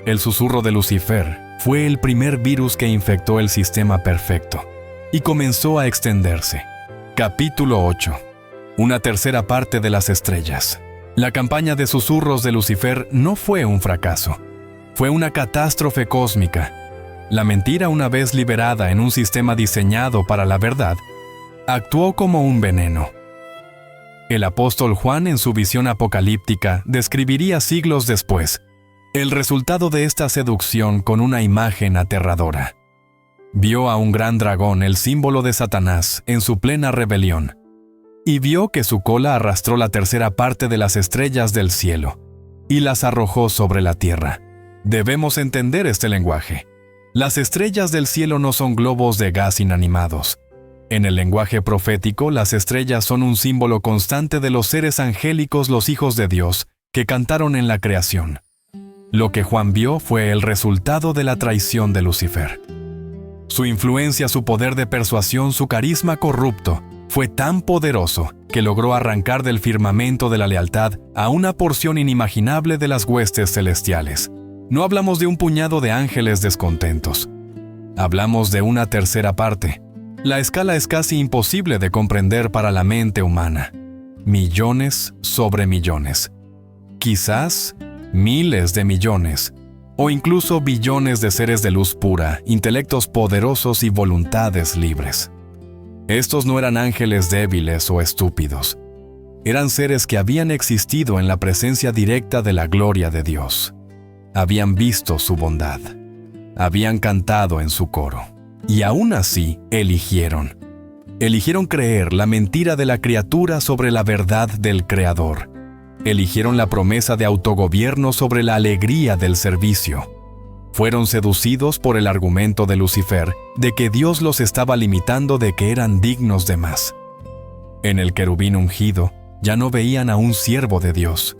Speaker 1: El susurro de Lucifer fue el primer virus que infectó el sistema perfecto y comenzó a extenderse. Capítulo 8. Una tercera parte de las estrellas. La campaña de susurros de Lucifer no fue un fracaso. Fue una catástrofe cósmica. La mentira, una vez liberada en un sistema diseñado para la verdad, actuó como un veneno. El apóstol Juan, en su visión apocalíptica, describiría siglos después el resultado de esta seducción con una imagen aterradora. Vio a un gran dragón, el símbolo de Satanás, en su plena rebelión, y vio que su cola arrastró la tercera parte de las estrellas del cielo y las arrojó sobre la tierra. Debemos entender este lenguaje. Las estrellas del cielo no son globos de gas inanimados. En el lenguaje profético, las estrellas son un símbolo constante de los seres angélicos, los hijos de Dios, que cantaron en la creación. Lo que Juan vio fue el resultado de la traición de Lucifer. Su influencia, su poder de persuasión, su carisma corrupto, fue tan poderoso que logró arrancar del firmamento de la lealtad a una porción inimaginable de las huestes celestiales. No hablamos de un puñado de ángeles descontentos. Hablamos de una tercera parte. La escala es casi imposible de comprender para la mente humana. Millones sobre millones. Quizás miles de millones, o incluso billones de seres de luz pura, intelectos poderosos y voluntades libres. Estos no eran ángeles débiles o estúpidos. Eran seres que habían existido en la presencia directa de la gloria de Dios. Habían visto su bondad. Habían cantado en su coro. Y aún así, eligieron creer la mentira de la criatura sobre la verdad del Creador. Eligieron la promesa de autogobierno sobre la alegría del servicio. Fueron seducidos por el argumento de Lucifer de que Dios los estaba limitando, de que eran dignos de más. En el querubín ungido ya no veían a un siervo de Dios.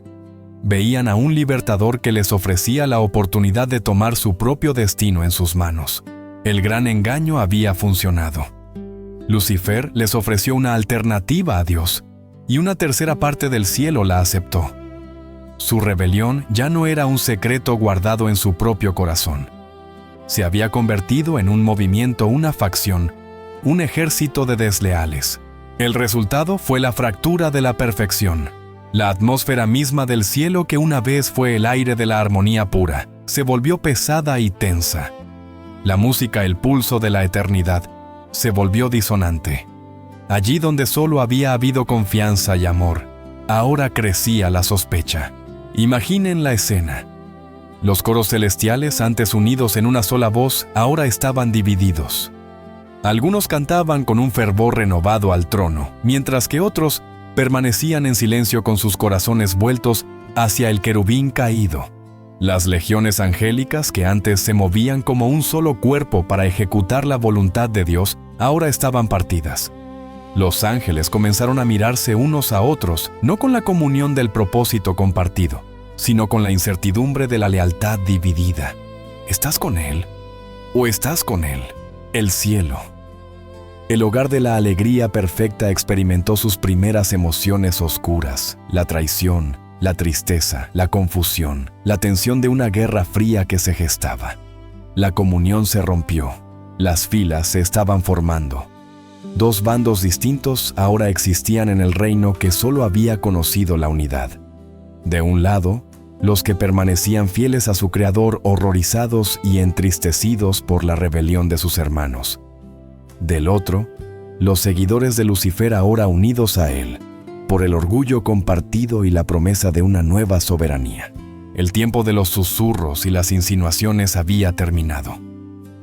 Speaker 1: Veían a un libertador que les ofrecía la oportunidad de tomar su propio destino en sus manos. El gran engaño había funcionado. Lucifer les ofreció una alternativa a Dios, y una tercera parte del cielo la aceptó. Su rebelión ya no era un secreto guardado en su propio corazón. Se había convertido en un movimiento, una facción, un ejército de desleales. El resultado fue la fractura de la perfección. La atmósfera misma del cielo, que una vez fue el aire de la armonía pura, se volvió pesada y tensa. La música, el pulso de la eternidad, se volvió disonante. Allí donde solo había habido confianza y amor, ahora crecía la sospecha. Imaginen la escena. Los coros celestiales, antes unidos en una sola voz, ahora estaban divididos. Algunos cantaban con un fervor renovado al trono, mientras que otros permanecían en silencio con sus corazones vueltos hacia el querubín caído. Las legiones angélicas que antes se movían como un solo cuerpo para ejecutar la voluntad de Dios, ahora estaban partidas. Los ángeles comenzaron a mirarse unos a otros, no con la comunión del propósito compartido, sino con la incertidumbre de la lealtad dividida. ¿Estás con Él? ¿O estás con Él? El cielo. El hogar de la alegría perfecta experimentó sus primeras emociones oscuras, la traición, la tristeza, la confusión, la tensión de una guerra fría que se gestaba. La comunión se rompió, las filas se estaban formando. Dos bandos distintos ahora existían en el reino que solo había conocido la unidad. De un lado, los que permanecían fieles a su Creador, horrorizados y entristecidos por la rebelión de sus hermanos. Del otro, los seguidores de Lucifer ahora unidos a él, por el orgullo compartido y la promesa de una nueva soberanía. El tiempo de los susurros y las insinuaciones había terminado.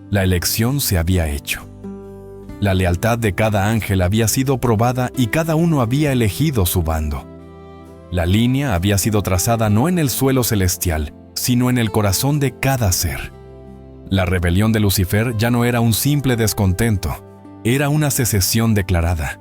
Speaker 1: La elección se había hecho. La lealtad de cada ángel había sido probada y cada uno había elegido su bando. La línea había sido trazada no en el suelo celestial, sino en el corazón de cada ser. La rebelión de Lucifer ya no era un simple descontento, era una secesión declarada.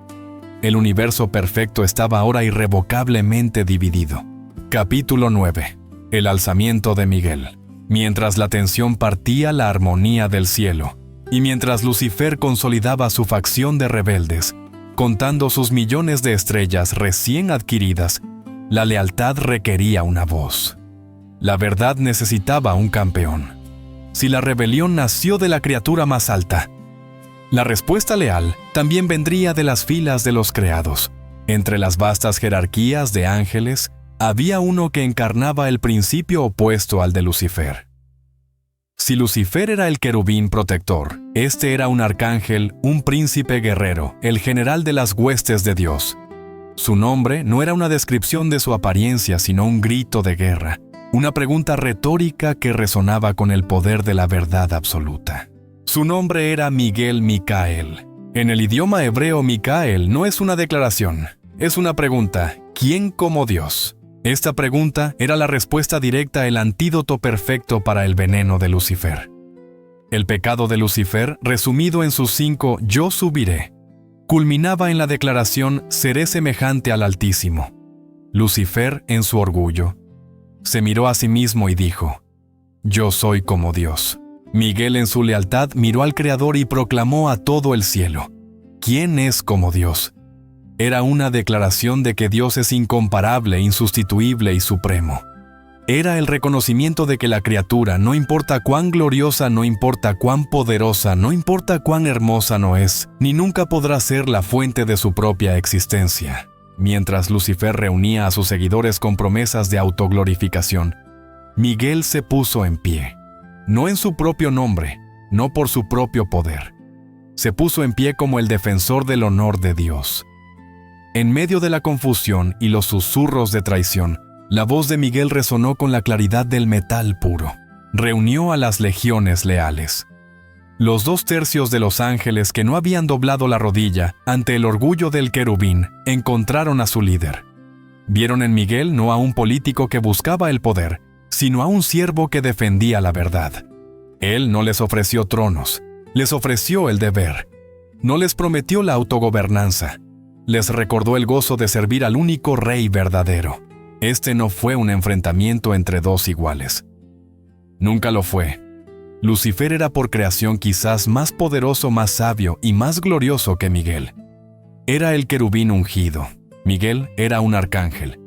Speaker 1: El universo perfecto estaba ahora irrevocablemente dividido. Capítulo 9. El alzamiento de Miguel. Mientras la tensión partía la armonía del cielo, y mientras Lucifer consolidaba su facción de rebeldes, contando sus millones de estrellas recién adquiridas, la lealtad requería una voz. La verdad necesitaba un campeón. Si la rebelión nació de la criatura más alta, la respuesta leal también vendría de las filas de los creados. Entre las vastas jerarquías de ángeles, había uno que encarnaba el principio opuesto al de Lucifer. Si Lucifer era el querubín protector, este era un arcángel, un príncipe guerrero, el general de las huestes de Dios. Su nombre no era una descripción de su apariencia, sino un grito de guerra, una pregunta retórica que resonaba con el poder de la verdad absoluta. Su nombre era Miguel Micael. En el idioma hebreo, Micael no es una declaración, es una pregunta: ¿quién como Dios? Esta pregunta era la respuesta directa, el antídoto perfecto para el veneno de Lucifer. El pecado de Lucifer, resumido en sus 5 «yo subiré», culminaba en la declaración «seré semejante al Altísimo». Lucifer, en su orgullo, se miró a sí mismo y dijo: «Yo soy como Dios». Miguel, en su lealtad, miró al Creador y proclamó a todo el cielo: «¿Quién es como Dios?». Era una declaración de que Dios es incomparable, insustituible y supremo. Era el reconocimiento de que la criatura, no importa cuán gloriosa, no importa cuán poderosa, no importa cuán hermosa no es, ni nunca podrá ser la fuente de su propia existencia. Mientras Lucifer reunía a sus seguidores con promesas de autoglorificación, Miguel se puso en pie. No en su propio nombre, no por su propio poder. Se puso en pie como el defensor del honor de Dios. En medio de la confusión y los susurros de traición, la voz de Miguel resonó con la claridad del metal puro. Reunió a las legiones leales. Los 2/3 de los ángeles que no habían doblado la rodilla ante el orgullo del querubín encontraron a su líder. Vieron en Miguel no a un político que buscaba el poder, sino a un siervo que defendía la verdad. Él no les ofreció tronos, les ofreció el deber. No les prometió la autogobernanza. Les recordó el gozo de servir al único rey verdadero. Este no fue un enfrentamiento entre dos iguales. Nunca lo fue. Lucifer era por creación quizás más poderoso, más sabio y más glorioso que Miguel. Era el querubín ungido. Miguel era un arcángel.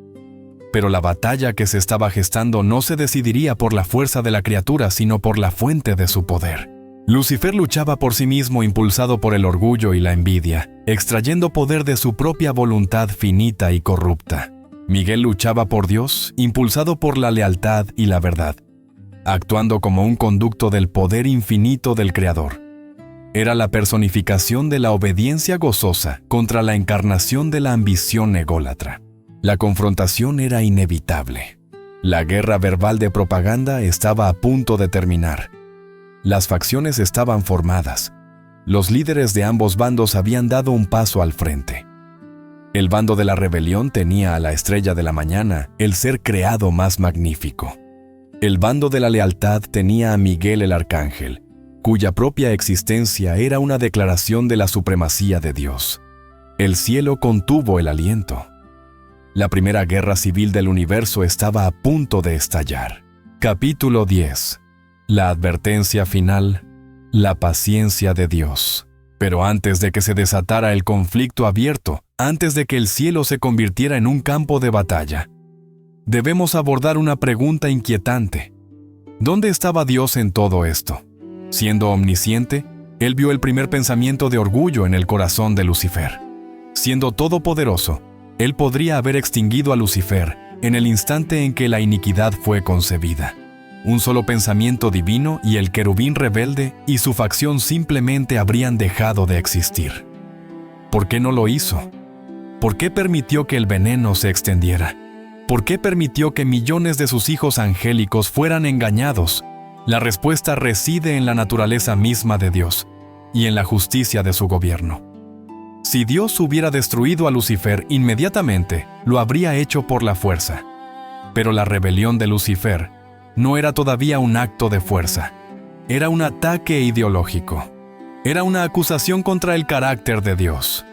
Speaker 1: Pero la batalla que se estaba gestando no se decidiría por la fuerza de la criatura, sino por la fuente de su poder. Lucifer luchaba por sí mismo, impulsado por el orgullo y la envidia, extrayendo poder de su propia voluntad finita y corrupta. Miguel luchaba por Dios, impulsado por la lealtad y la verdad, actuando como un conducto del poder infinito del Creador. Era la personificación de la obediencia gozosa contra la encarnación de la ambición ególatra. La confrontación era inevitable. La guerra verbal de propaganda estaba a punto de terminar. Las facciones estaban formadas. Los líderes de ambos bandos habían dado un paso al frente. El bando de la rebelión tenía a la estrella de la mañana, el ser creado más magnífico. El bando de la lealtad tenía a Miguel el arcángel, cuya propia existencia era una declaración de la supremacía de Dios. El cielo contuvo el aliento. La primera guerra civil del universo estaba a punto de estallar. Capítulo 10. La advertencia final, la paciencia de Dios. Pero antes de que se desatara el conflicto abierto, antes de que el cielo se convirtiera en un campo de batalla, debemos abordar una pregunta inquietante. ¿Dónde estaba Dios en todo esto? Siendo omnisciente, Él vio el primer pensamiento de orgullo en el corazón de Lucifer. Siendo todopoderoso, Él podría haber extinguido a Lucifer en el instante en que la iniquidad fue concebida. Un solo pensamiento divino y el querubín rebelde y su facción simplemente habrían dejado de existir. ¿Por qué no lo hizo? ¿Por qué permitió que el veneno se extendiera? ¿Por qué permitió que millones de sus hijos angélicos fueran engañados? La respuesta reside en la naturaleza misma de Dios y en la justicia de su gobierno. Si Dios hubiera destruido a Lucifer inmediatamente, lo habría hecho por la fuerza. Pero la rebelión de Lucifer no era todavía un acto de fuerza. Era un ataque ideológico. Era una acusación contra el carácter de Dios.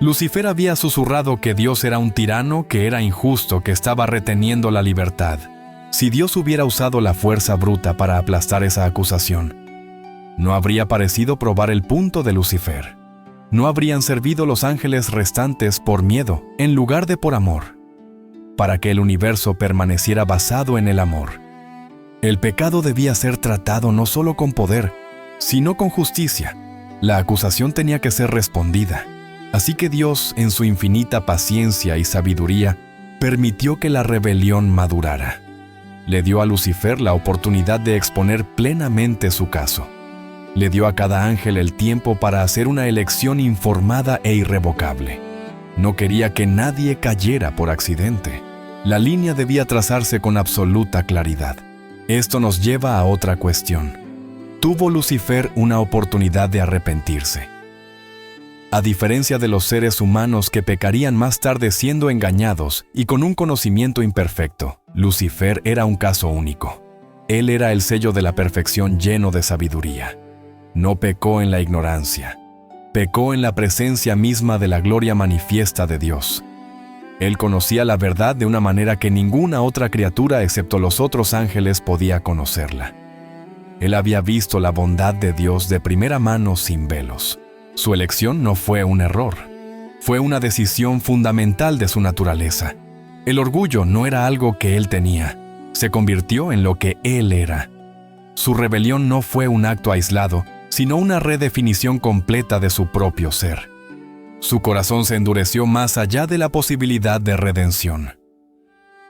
Speaker 1: Lucifer había susurrado que Dios era un tirano, que era injusto, que estaba reteniendo la libertad. Si Dios hubiera usado la fuerza bruta para aplastar esa acusación, no habría parecido probar el punto de Lucifer. No habrían servido los ángeles restantes por miedo, en lugar de por amor, para que el universo permaneciera basado en el amor. El pecado debía ser tratado no solo con poder, sino con justicia. La acusación tenía que ser respondida. Así que Dios, en su infinita paciencia y sabiduría, permitió que la rebelión madurara. Le dio a Lucifer la oportunidad de exponer plenamente su caso. Le dio a cada ángel el tiempo para hacer una elección informada e irrevocable. No quería que nadie cayera por accidente. La línea debía trazarse con absoluta claridad. Esto nos lleva a otra cuestión. ¿Tuvo Lucifer una oportunidad de arrepentirse? A diferencia de los seres humanos que pecarían más tarde siendo engañados y con un conocimiento imperfecto, Lucifer era un caso único. Él era el sello de la perfección lleno de sabiduría. No pecó en la ignorancia. Pecó en la presencia misma de la gloria manifiesta de Dios. Él conocía la verdad de una manera que ninguna otra criatura excepto los otros ángeles podía conocerla. Él había visto la bondad de Dios de primera mano sin velos. Su elección no fue un error. Fue una decisión fundamental de su naturaleza. El orgullo no era algo que él tenía. Se convirtió en lo que él era. Su rebelión no fue un acto aislado, sino una redefinición completa de su propio ser. Su corazón se endureció más allá de la posibilidad de redención.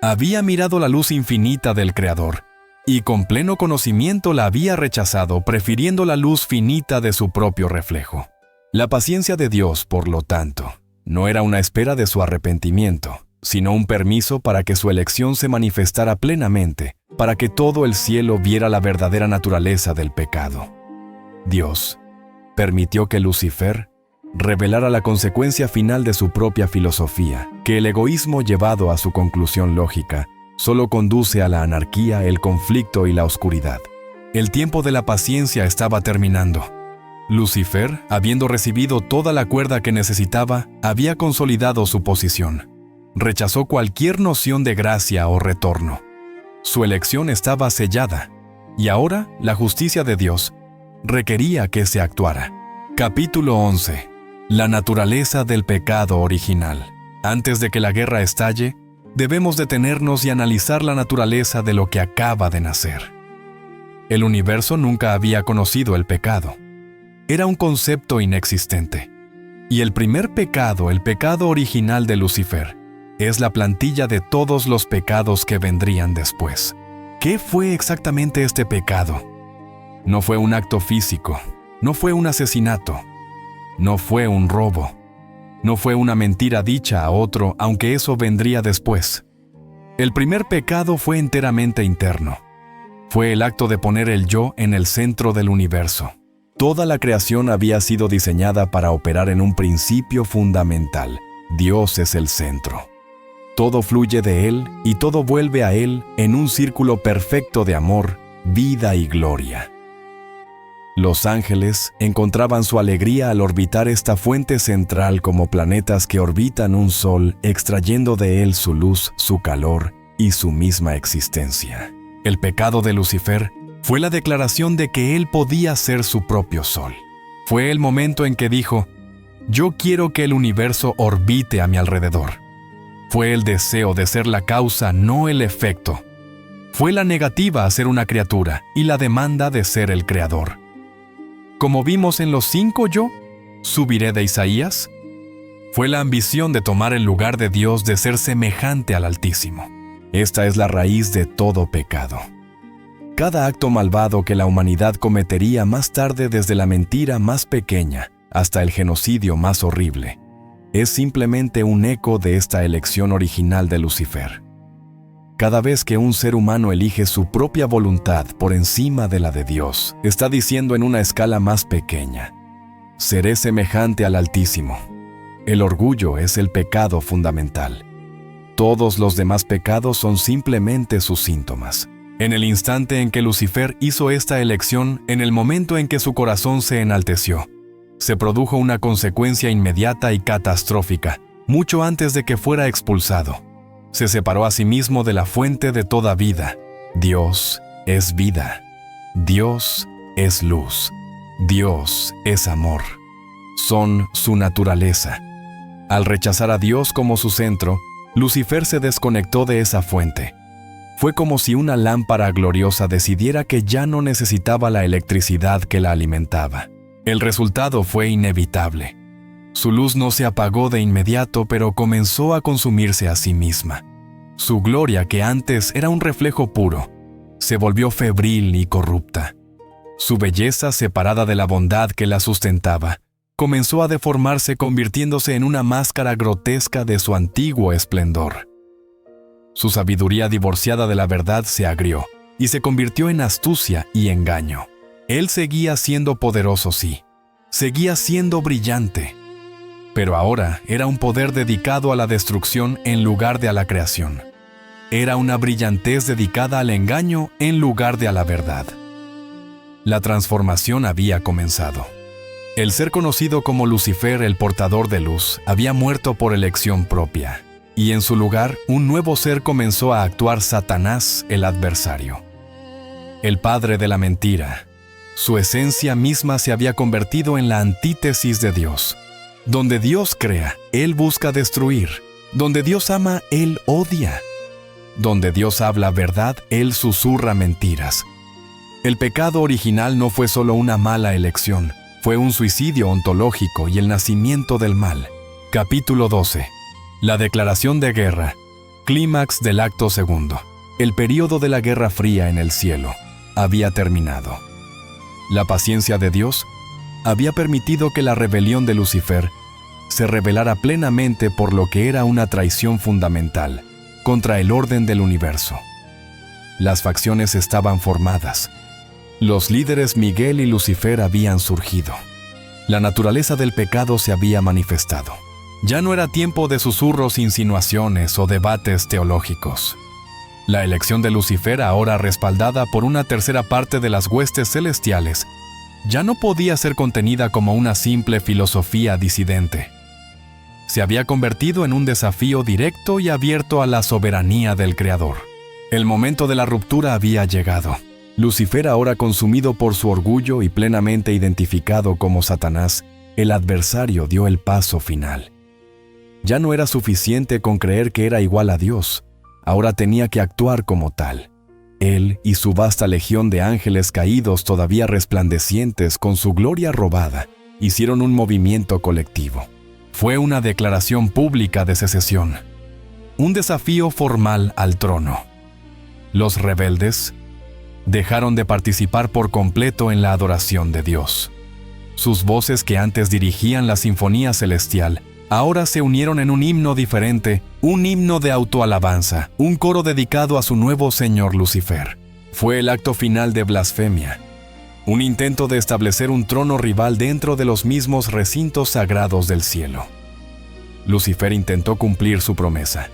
Speaker 1: Había mirado la luz infinita del Creador, y con pleno conocimiento la había rechazado, prefiriendo la luz finita de su propio reflejo. La paciencia de Dios, por lo tanto, no era una espera de su arrepentimiento, sino un permiso para que su elección se manifestara plenamente, para que todo el cielo viera la verdadera naturaleza del pecado. Dios permitió que Lucifer revelara la consecuencia final de su propia filosofía, que el egoísmo llevado a su conclusión lógica solo conduce a la anarquía, el conflicto y la oscuridad. El tiempo de la paciencia estaba terminando. Lucifer, habiendo recibido toda la cuerda que necesitaba, había consolidado su posición. Rechazó cualquier noción de gracia o retorno. Su elección estaba sellada, y ahora la justicia de Dios requería que se actuara. Capítulo 11. La naturaleza del pecado original. Antes de que la guerra estalle, debemos detenernos y analizar la naturaleza de lo que acaba de nacer. El universo nunca había conocido el pecado. Era un concepto inexistente. Y el primer pecado, el pecado original de Lucifer, es la plantilla de todos los pecados que vendrían después. ¿Qué fue exactamente este pecado? No fue un acto físico, no fue un asesinato, no fue un robo, no fue una mentira dicha a otro, aunque eso vendría después. El primer pecado fue enteramente interno. Fue el acto de poner el yo en el centro del universo. Toda la creación había sido diseñada para operar en un principio fundamental. Dios es el centro. Todo fluye de Él y todo vuelve a Él en un círculo perfecto de amor, vida y gloria. Los ángeles encontraban su alegría al orbitar esta fuente central como planetas que orbitan un sol, extrayendo de él su luz, su calor y su misma existencia. El pecado de Lucifer fue la declaración de que él podía ser su propio sol. Fue el momento en que dijo: «Yo quiero que el universo orbite a mi alrededor». Fue el deseo de ser la causa, no el efecto. Fue la negativa a ser una criatura y la demanda de ser el creador. Como vimos en los 5 yo, subiré de Isaías, fue la ambición de tomar el lugar de Dios, de ser semejante al Altísimo. Esta es la raíz de todo pecado. Cada acto malvado que la humanidad cometería más tarde, desde la mentira más pequeña hasta el genocidio más horrible, es simplemente un eco de esta elección original de Lucifer. Cada vez que un ser humano elige su propia voluntad por encima de la de Dios, está diciendo en una escala más pequeña: seré semejante al Altísimo. El orgullo es el pecado fundamental. Todos los demás pecados son simplemente sus síntomas. En el instante en que Lucifer hizo esta elección, en el momento en que su corazón se enalteció, se produjo una consecuencia inmediata y catastrófica, mucho antes de que fuera expulsado. Se separó a sí mismo de la fuente de toda vida. Dios es vida. Dios es luz. Dios es amor. Son su naturaleza. Al rechazar a Dios como su centro, Lucifer se desconectó de esa fuente. Fue como si una lámpara gloriosa decidiera que ya no necesitaba la electricidad que la alimentaba. El resultado fue inevitable. Su luz no se apagó de inmediato, pero comenzó a consumirse a sí misma. Su gloria, que antes era un reflejo puro, se volvió febril y corrupta. Su belleza, separada de la bondad que la sustentaba, comenzó a deformarse, convirtiéndose en una máscara grotesca de su antiguo esplendor. Su sabiduría, divorciada de la verdad, se agrió y se convirtió en astucia y engaño. Él seguía siendo poderoso, sí. Seguía siendo brillante. Pero ahora era un poder dedicado a la destrucción en lugar de a la creación. Era una brillantez dedicada al engaño en lugar de a la verdad. La transformación había comenzado. El ser conocido como Lucifer, el portador de luz, había muerto por elección propia, y en su lugar un nuevo ser comenzó a actuar: Satanás, el adversario. El padre de la mentira. Su esencia misma se había convertido en la antítesis de Dios. Donde Dios crea, Él busca destruir. Donde Dios ama, Él odia. Donde Dios habla verdad, Él susurra mentiras. El pecado original no fue solo una mala elección, fue un suicidio ontológico y el nacimiento del mal. Capítulo 12. La declaración de guerra. Clímax del acto segundo. El período de la Guerra Fría en el cielo había terminado. La paciencia de Dios había permitido que la rebelión de Lucifer se revelara plenamente, por lo que era una traición fundamental contra el orden del universo. Las facciones estaban formadas. Los líderes Miguel y Lucifer habían surgido. La naturaleza del pecado se había manifestado. Ya no era tiempo de susurros, insinuaciones o debates teológicos. La elección de Lucifer, ahora respaldada por una tercera parte de las huestes celestiales, ya no podía ser contenida como una simple filosofía disidente. Se había convertido en un desafío directo y abierto a la soberanía del Creador. El momento de la ruptura había llegado. Lucifer, ahora consumido por su orgullo y plenamente identificado como Satanás, el adversario, dio el paso final. Ya no era suficiente con creer que era igual a Dios. Ahora tenía que actuar como tal. Él y su vasta legión de ángeles caídos, todavía resplandecientes con su gloria robada, hicieron un movimiento colectivo. Fue una declaración pública de secesión. Un desafío formal al trono. Los rebeldes dejaron de participar por completo en la adoración de Dios. Sus voces, que antes dirigían la sinfonía celestial, ahora se unieron en un himno diferente, un himno de autoalabanza, un coro dedicado a su nuevo señor Lucifer. Fue el acto final de blasfemia, un intento de establecer un trono rival dentro de los mismos recintos sagrados del cielo. Lucifer intentó cumplir su promesa.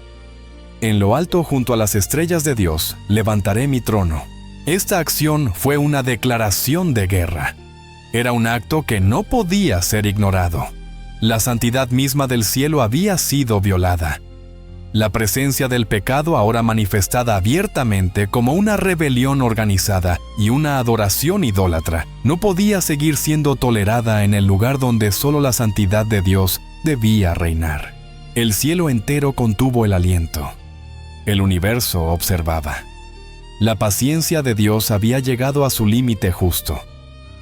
Speaker 1: En lo alto junto a las estrellas de Dios, levantaré mi trono. Esta acción fue una declaración de guerra. Era un acto que no podía ser ignorado. La santidad misma del cielo había sido violada. La presencia del pecado, ahora manifestada abiertamente como una rebelión organizada y una adoración idólatra, no podía seguir siendo tolerada en el lugar donde solo la santidad de Dios debía reinar. El cielo entero contuvo el aliento. El universo observaba. La paciencia de Dios había llegado a su límite justo.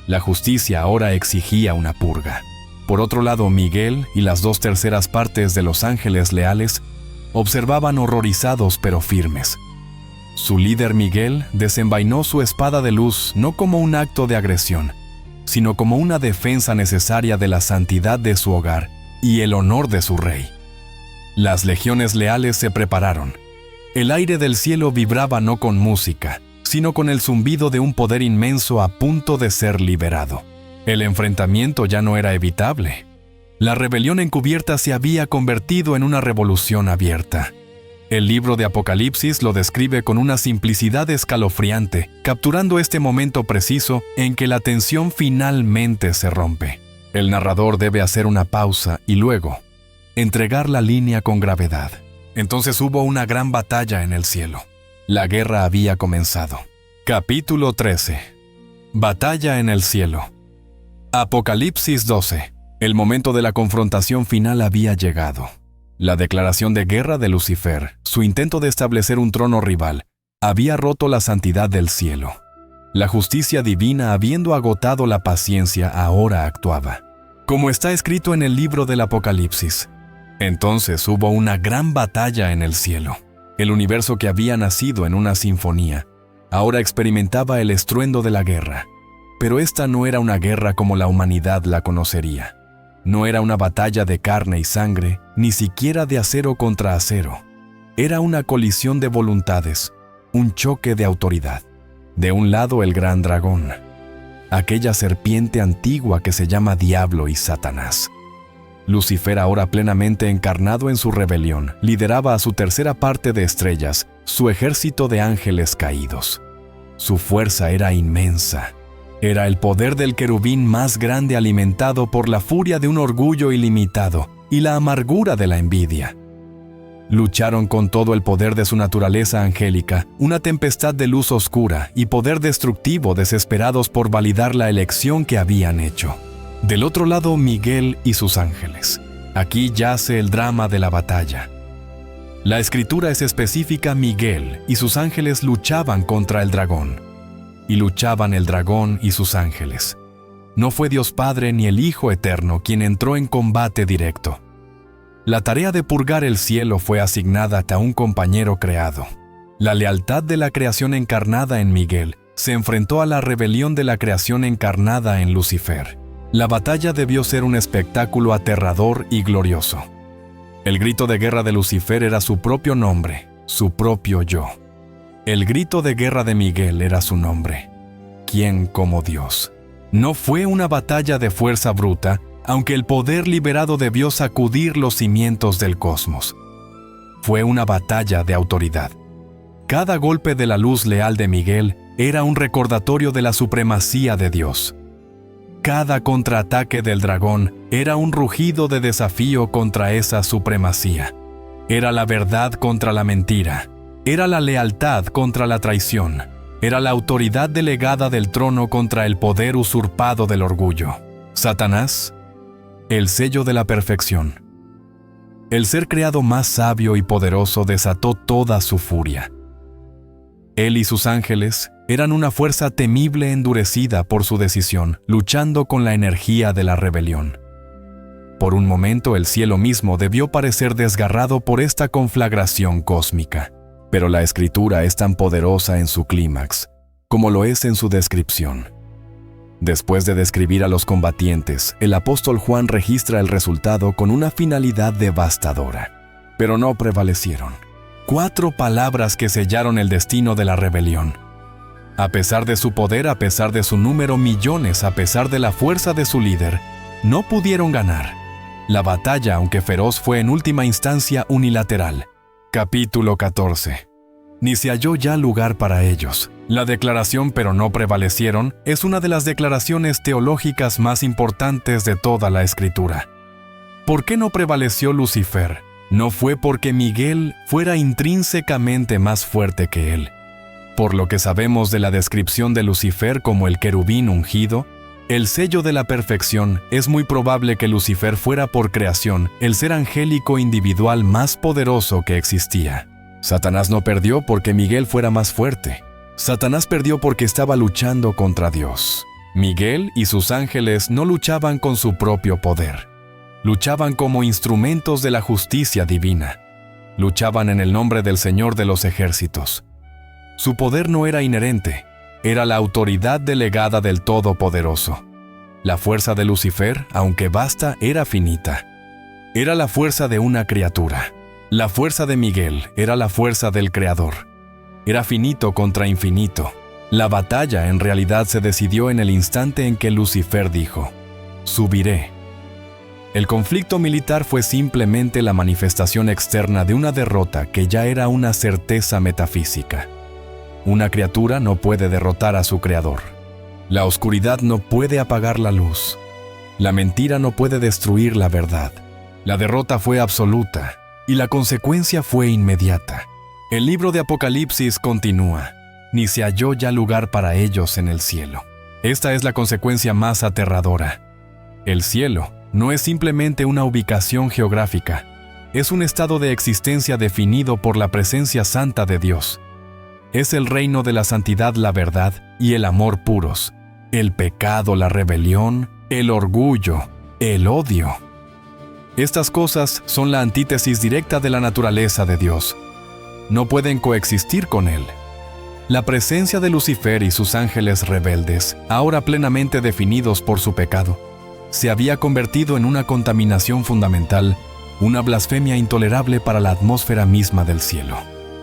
Speaker 1: La justicia ahora exigía una purga. Por otro lado, Miguel y las 2/3 partes de los ángeles leales observaban horrorizados pero firmes. Su líder Miguel desenvainó su espada de luz no como un acto de agresión, sino como una defensa necesaria de la santidad de su hogar y el honor de su rey. Las legiones leales se prepararon. El aire del cielo vibraba no con música, sino con el zumbido de un poder inmenso a punto de ser liberado. El enfrentamiento ya no era evitable. La rebelión encubierta se había convertido en una revolución abierta. El libro de Apocalipsis lo describe con una simplicidad escalofriante, capturando este momento preciso en que la tensión finalmente se rompe. El narrador debe hacer una pausa y luego entregar la línea con gravedad. Entonces hubo una gran batalla en el cielo. La guerra había comenzado. Capítulo 13. Batalla en el cielo. Apocalipsis 12. El momento de la confrontación final había llegado. La declaración de guerra de Lucifer, su intento de establecer un trono rival, había roto la santidad del cielo. La justicia divina, habiendo agotado la paciencia, ahora actuaba. Como está escrito en el libro del Apocalipsis, entonces hubo una gran batalla en el cielo. El universo que había nacido en una sinfonía, ahora experimentaba el estruendo de la guerra. Pero esta no era una guerra como la humanidad la conocería. No era una batalla de carne y sangre, ni siquiera de acero contra acero. Era una colisión de voluntades, un choque de autoridad. De un lado el gran dragón, aquella serpiente antigua que se llama Diablo y Satanás. Lucifer, ahora plenamente encarnado en su rebelión, lideraba a su 3/3 parte de estrellas, su ejército de ángeles caídos. Su fuerza era inmensa. Era el poder del querubín más grande alimentado por la furia de un orgullo ilimitado y la amargura de la envidia. Lucharon con todo el poder de su naturaleza angélica, una tempestad de luz oscura y poder destructivo, desesperados por validar la elección que habían hecho. Del otro lado, Miguel y sus ángeles. Aquí yace el drama de la batalla. La escritura es específica: Miguel y sus ángeles luchaban contra el dragón. Y luchaban el dragón y sus ángeles. No fue Dios Padre ni el Hijo Eterno quien entró en combate directo. La tarea de purgar el cielo fue asignada a un compañero creado. La lealtad de la creación encarnada en Miguel se enfrentó a la rebelión de la creación encarnada en Lucifer. La batalla debió ser un espectáculo aterrador y glorioso. El grito de guerra de Lucifer era su propio nombre, su propio yo. El grito de guerra de Miguel era su nombre: ¿quién como Dios? No fue una batalla de fuerza bruta, aunque el poder liberado debió sacudir los cimientos del cosmos. Fue una batalla de autoridad. Cada golpe de la luz leal de Miguel era un recordatorio de la supremacía de Dios. Cada contraataque del dragón era un rugido de desafío contra esa supremacía. Era la verdad contra la mentira. Era la lealtad contra la traición. Era la autoridad delegada del trono contra el poder usurpado del orgullo. Satanás, el sello de la perfección. El ser creado más sabio y poderoso desató toda su furia. Él y sus ángeles eran una fuerza temible endurecida por su decisión, luchando con la energía de la rebelión. Por un momento el cielo mismo debió parecer desgarrado por esta conflagración cósmica. Pero la escritura es tan poderosa en su clímax como lo es en su descripción. Después de describir a los combatientes, el apóstol Juan registra el resultado con una finalidad devastadora. Pero no prevalecieron. 4 palabras que sellaron el destino de la rebelión. A pesar de su poder, a pesar de su número, millones, a pesar de la fuerza de su líder, no pudieron ganar. La batalla, aunque feroz, fue en última instancia unilateral. Capítulo 14. Ni se halló ya lugar para ellos. La declaración "pero no prevalecieron" es una de las declaraciones teológicas más importantes de toda la Escritura. ¿Por qué no prevaleció Lucifer? No fue porque Miguel fuera intrínsecamente más fuerte que él. Por lo que sabemos de la descripción de Lucifer como el querubín ungido, el sello de la perfección, es muy probable que Lucifer fuera por creación el ser angélico individual más poderoso que existía. Satanás no perdió porque Miguel fuera más fuerte. Satanás perdió porque estaba luchando contra Dios. Miguel y sus ángeles no luchaban con su propio poder. Luchaban como instrumentos de la justicia divina. Luchaban en el nombre del Señor de los ejércitos. Su poder no era inherente, era la autoridad delegada del Todopoderoso. La fuerza de Lucifer, aunque vasta, era finita. Era la fuerza de una criatura. La fuerza de Miguel era la fuerza del Creador. Era finito contra infinito. La batalla en realidad se decidió en el instante en que Lucifer dijo: "Subiré". El conflicto militar fue simplemente la manifestación externa de una derrota que ya era una certeza metafísica. Una criatura no puede derrotar a su creador. La oscuridad no puede apagar la luz. La mentira no puede destruir la verdad. La derrota fue absoluta y la consecuencia fue inmediata. El libro de Apocalipsis continúa: "Ni se halló ya lugar para ellos en el cielo". Esta es la consecuencia más aterradora. El cielo no es simplemente una ubicación geográfica, es un estado de existencia definido por la presencia santa de Dios. Es el reino de la santidad, la verdad y el amor puros, el pecado, la rebelión, el orgullo, el odio. Estas cosas son la antítesis directa de la naturaleza de Dios. No pueden coexistir con Él. La presencia de Lucifer y sus ángeles rebeldes, ahora plenamente definidos por su pecado, se había convertido en una contaminación fundamental, una blasfemia intolerable para la atmósfera misma del cielo.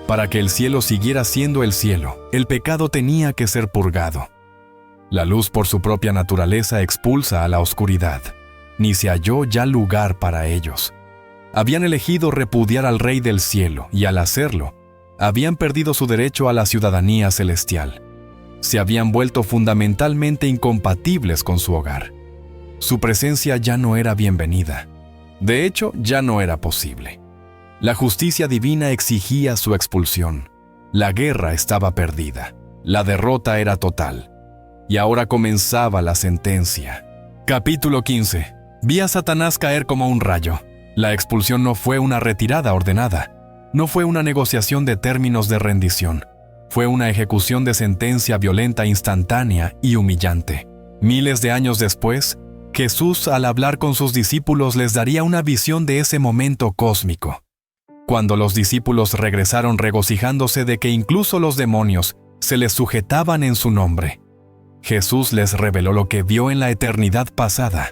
Speaker 1: Para que el cielo siguiera siendo el cielo, el pecado tenía que ser purgado. La luz por su propia naturaleza expulsa a la oscuridad. Ni se halló ya lugar para ellos. Habían elegido repudiar al Rey del cielo y al hacerlo, habían perdido su derecho a la ciudadanía celestial. Se habían vuelto fundamentalmente incompatibles con su hogar. Su presencia ya no era bienvenida. De hecho, ya no era posible. La justicia divina exigía su expulsión. La guerra estaba perdida. La derrota era total. Y ahora comenzaba la sentencia. Capítulo 15. Vi a Satanás caer como un rayo. La expulsión no fue una retirada ordenada. No fue una negociación de términos de rendición. Fue una ejecución de sentencia violenta, instantánea y humillante. Miles de años después, Jesús, al hablar con sus discípulos, les daría una visión de ese momento cósmico. Cuando los discípulos regresaron regocijándose de que incluso los demonios se les sujetaban en su nombre, Jesús les reveló lo que vio en la eternidad pasada.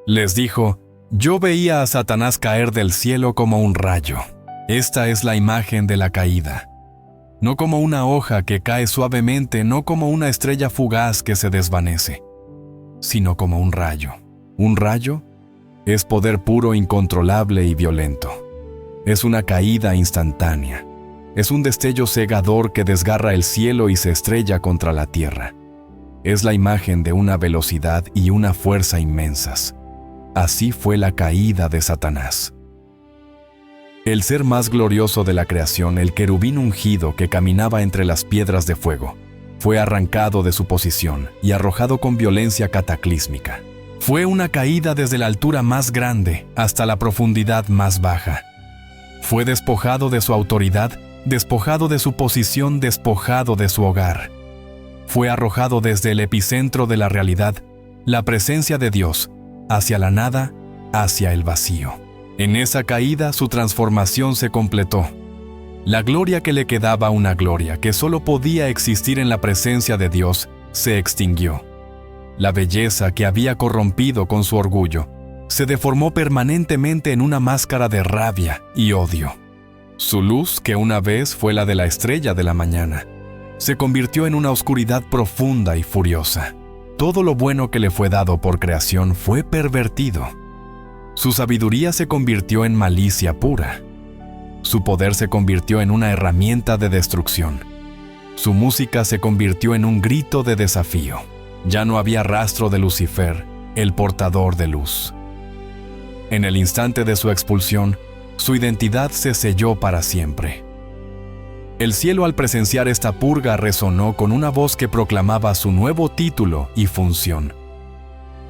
Speaker 1: Les dijo: "Yo veía a Satanás caer del cielo como un rayo". Esta es la imagen de la caída. No como una hoja que cae suavemente, no como una estrella fugaz que se desvanece, sino como un rayo. Un rayo es poder puro, incontrolable y violento. Es una caída instantánea. Es un destello cegador que desgarra el cielo y se estrella contra la tierra. Es la imagen de una velocidad y una fuerza inmensas. Así fue la caída de Satanás. El ser más glorioso de la creación, el querubín ungido que caminaba entre las piedras de fuego, fue arrancado de su posición y arrojado con violencia cataclísmica. Fue una caída desde la altura más grande hasta la profundidad más baja. Fue despojado de su autoridad, despojado de su posición, despojado de su hogar. Fue arrojado desde el epicentro de la realidad, la presencia de Dios, hacia la nada, hacia el vacío. En esa caída su transformación se completó. La gloria que le quedaba, una gloria que solo podía existir en la presencia de Dios, se extinguió. La belleza que había corrompido con su orgullo se deformó permanentemente en una máscara de rabia y odio. Su luz, que una vez fue la de la estrella de la mañana, se convirtió en una oscuridad profunda y furiosa. Todo lo bueno que le fue dado por creación fue pervertido. Su sabiduría se convirtió en malicia pura. Su poder se convirtió en una herramienta de destrucción. Su música se convirtió en un grito de desafío. Ya no había rastro de Lucifer, el portador de luz. En el instante de su expulsión, su identidad se selló para siempre. El cielo, al presenciar esta purga, resonó con una voz que proclamaba su nuevo título y función.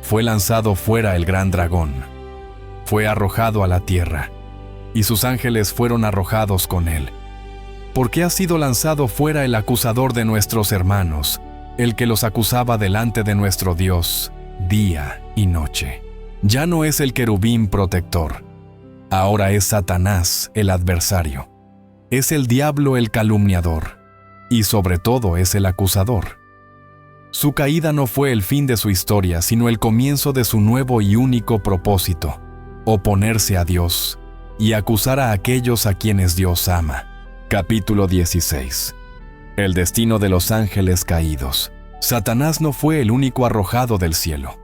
Speaker 1: Fue lanzado fuera el gran dragón. Fue arrojado a la tierra, y sus ángeles fueron arrojados con él. Porque ha sido lanzado fuera el acusador de nuestros hermanos, el que los acusaba delante de nuestro Dios, día y noche. Ya no es el querubín protector. Ahora es Satanás, el adversario. Es el diablo el calumniador, y sobre todo es el acusador. Su caída no fue el fin de su historia, sino el comienzo de su nuevo y único propósito: oponerse a Dios y acusar a aquellos a quienes Dios ama. Capítulo 16. El destino de los ángeles caídos. Satanás no fue el único arrojado del cielo.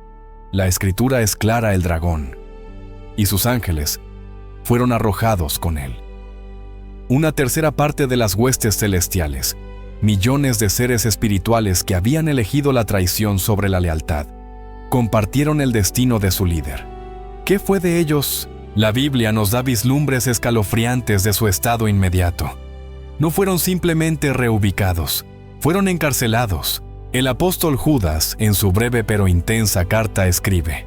Speaker 1: La Escritura es clara: el dragón y sus ángeles fueron arrojados con él. Una tercera parte de las huestes celestiales, millones de seres espirituales que habían elegido la traición sobre la lealtad, compartieron el destino de su líder. ¿Qué fue de ellos? La Biblia nos da vislumbres escalofriantes de su estado inmediato. No fueron simplemente reubicados, fueron encarcelados. El apóstol Judas, en su breve pero intensa carta, escribe: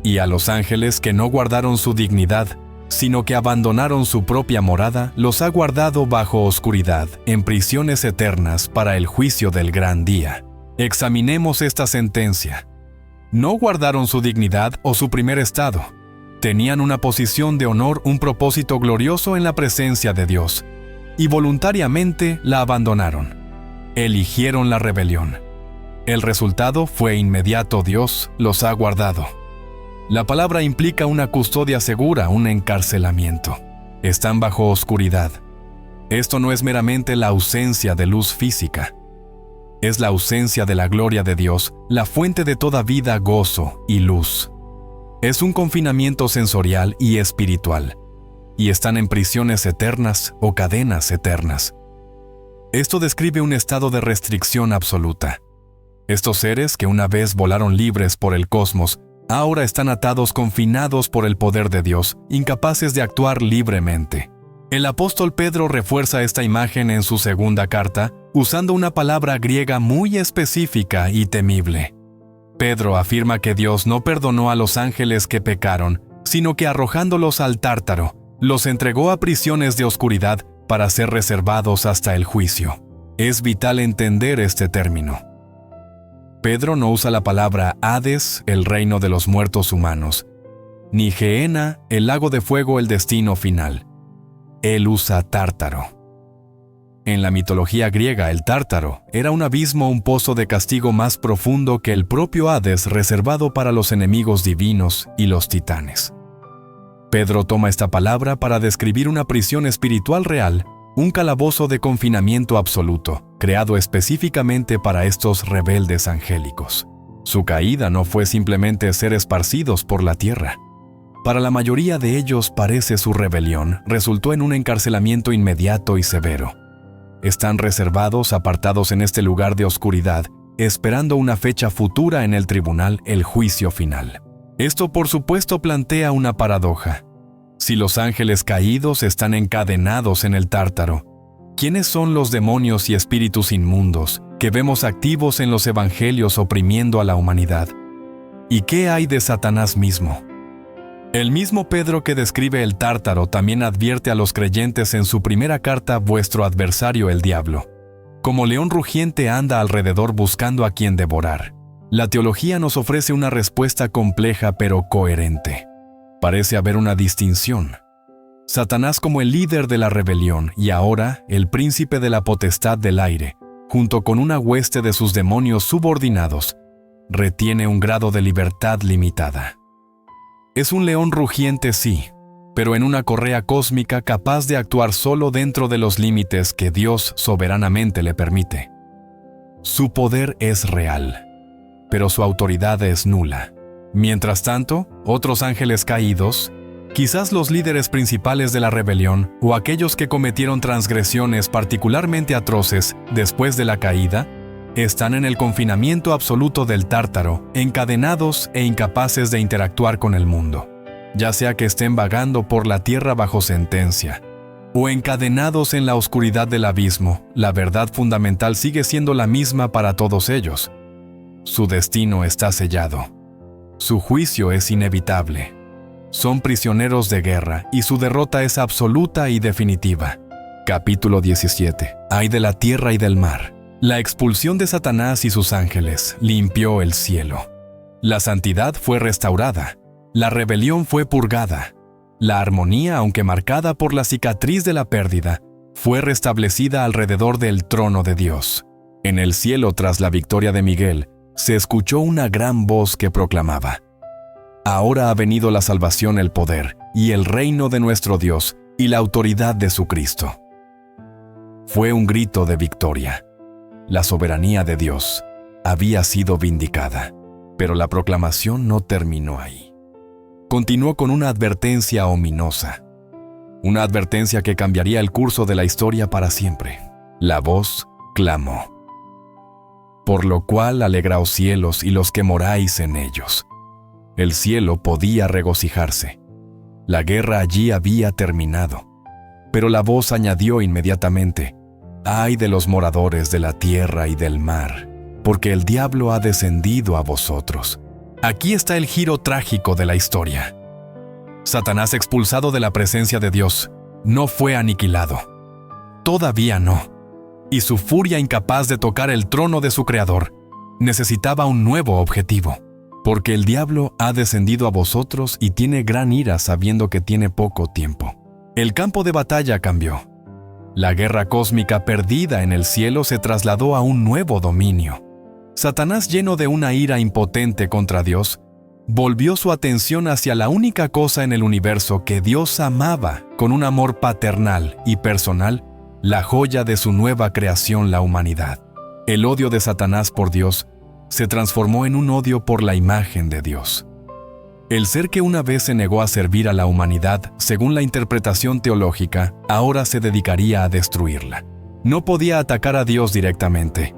Speaker 1: «Y a los ángeles que no guardaron su dignidad, sino que abandonaron su propia morada, los ha guardado bajo oscuridad, en prisiones eternas para el juicio del gran día». Examinemos esta sentencia. No guardaron su dignidad o su primer estado. Tenían una posición de honor, un propósito glorioso en la presencia de Dios, y voluntariamente la abandonaron. Eligieron la rebelión. El resultado fue inmediato: Dios los ha guardado. La palabra implica una custodia segura, un encarcelamiento. Están bajo oscuridad. Esto no es meramente la ausencia de luz física. Es la ausencia de la gloria de Dios, la fuente de toda vida, gozo y luz. Es un confinamiento sensorial y espiritual, y están en prisiones eternas o cadenas eternas. Esto describe un estado de restricción absoluta. Estos seres, que una vez volaron libres por el cosmos, ahora están atados, confinados por el poder de Dios, incapaces de actuar libremente. El apóstol Pedro refuerza esta imagen en su segunda carta, usando una palabra griega muy específica y temible. Pedro afirma que Dios no perdonó a los ángeles que pecaron, sino que arrojándolos al Tártaro, los entregó a prisiones de oscuridad para ser reservados hasta el juicio. Es vital entender este término. Pedro no usa la palabra Hades, el reino de los muertos humanos, ni Gehenna, el lago de fuego, el destino final. Él usa Tártaro. En la mitología griega, el Tártaro era un abismo, un pozo de castigo más profundo que el propio Hades, reservado para los enemigos divinos y los titanes. Pedro toma esta palabra para describir una prisión espiritual real, un calabozo de confinamiento absoluto, creado específicamente para estos rebeldes angélicos. Su caída no fue simplemente ser esparcidos por la tierra. Para la mayoría de ellos, parece su rebelión resultó en un encarcelamiento inmediato y severo. Están reservados, apartados en este lugar de oscuridad, esperando una fecha futura en el tribunal, el juicio final. Esto, por supuesto, plantea una paradoja. Si los ángeles caídos están encadenados en el Tártaro, ¿quiénes son los demonios y espíritus inmundos que vemos activos en los evangelios oprimiendo a la humanidad? ¿Y qué hay de Satanás mismo? El mismo Pedro que describe el Tártaro también advierte a los creyentes en su primera carta: vuestro adversario el diablo, como león rugiente, anda alrededor buscando a quien devorar. La teología nos ofrece una respuesta compleja pero coherente. Parece haber una distinción. Satanás como el líder de la rebelión y ahora el príncipe de la potestad del aire, junto con una hueste de sus demonios subordinados, retiene un grado de libertad limitada. Es un león rugiente, sí, pero en una correa cósmica capaz de actuar solo dentro de los límites que Dios soberanamente le permite. Su poder es real, pero su autoridad es nula. Mientras tanto, otros ángeles caídos, Quizás los líderes principales de la rebelión o aquellos que cometieron transgresiones particularmente atroces después de la caída están en el confinamiento absoluto del Tártaro, encadenados e incapaces de interactuar con el mundo, ya sea que estén vagando por la tierra bajo sentencia o encadenados en la oscuridad del abismo. La verdad fundamental sigue siendo la misma para todos ellos. Su destino está sellado. Su juicio es inevitable. Son prisioneros de guerra y su derrota es absoluta y definitiva. Capítulo 17. Ay de la tierra y del mar. La expulsión de Satanás y sus ángeles limpió el cielo. La santidad fue restaurada. La rebelión fue purgada. La armonía, aunque marcada por la cicatriz de la pérdida, fue restablecida alrededor del trono de Dios. En el cielo, tras la victoria de Miguel, se escuchó una gran voz que proclamaba: Ahora ha venido la salvación, el poder y el reino de nuestro Dios y la autoridad de su Cristo. Fue un grito de victoria. La soberanía de Dios había sido vindicada, pero la proclamación no terminó ahí. Continuó con una advertencia ominosa, una advertencia que cambiaría el curso de la historia para siempre. La voz clamó: Por lo cual alegraos cielos y los que moráis en ellos. El cielo podía regocijarse. La guerra allí había terminado. Pero la voz añadió inmediatamente: Ay de los moradores de la tierra y del mar, porque el diablo ha descendido a vosotros. Aquí está el giro trágico de la historia. Satanás, expulsado de la presencia de Dios, no fue aniquilado. Todavía no. Y su furia, incapaz de tocar el trono de su Creador, necesitaba un nuevo objetivo. Porque el diablo ha descendido a vosotros y tiene gran ira sabiendo que tiene poco tiempo. El campo de batalla cambió. La guerra cósmica perdida en el cielo se trasladó a un nuevo dominio. Satanás, lleno de una ira impotente contra Dios, volvió su atención hacia la única cosa en el universo que Dios amaba con un amor paternal y personal, la joya de su nueva creación, la humanidad. El odio de Satanás por Dios se transformó en un odio por la imagen de Dios. El ser que una vez se negó a servir a la humanidad, según la interpretación teológica, ahora se dedicaría a destruirla. No podía atacar a Dios directamente.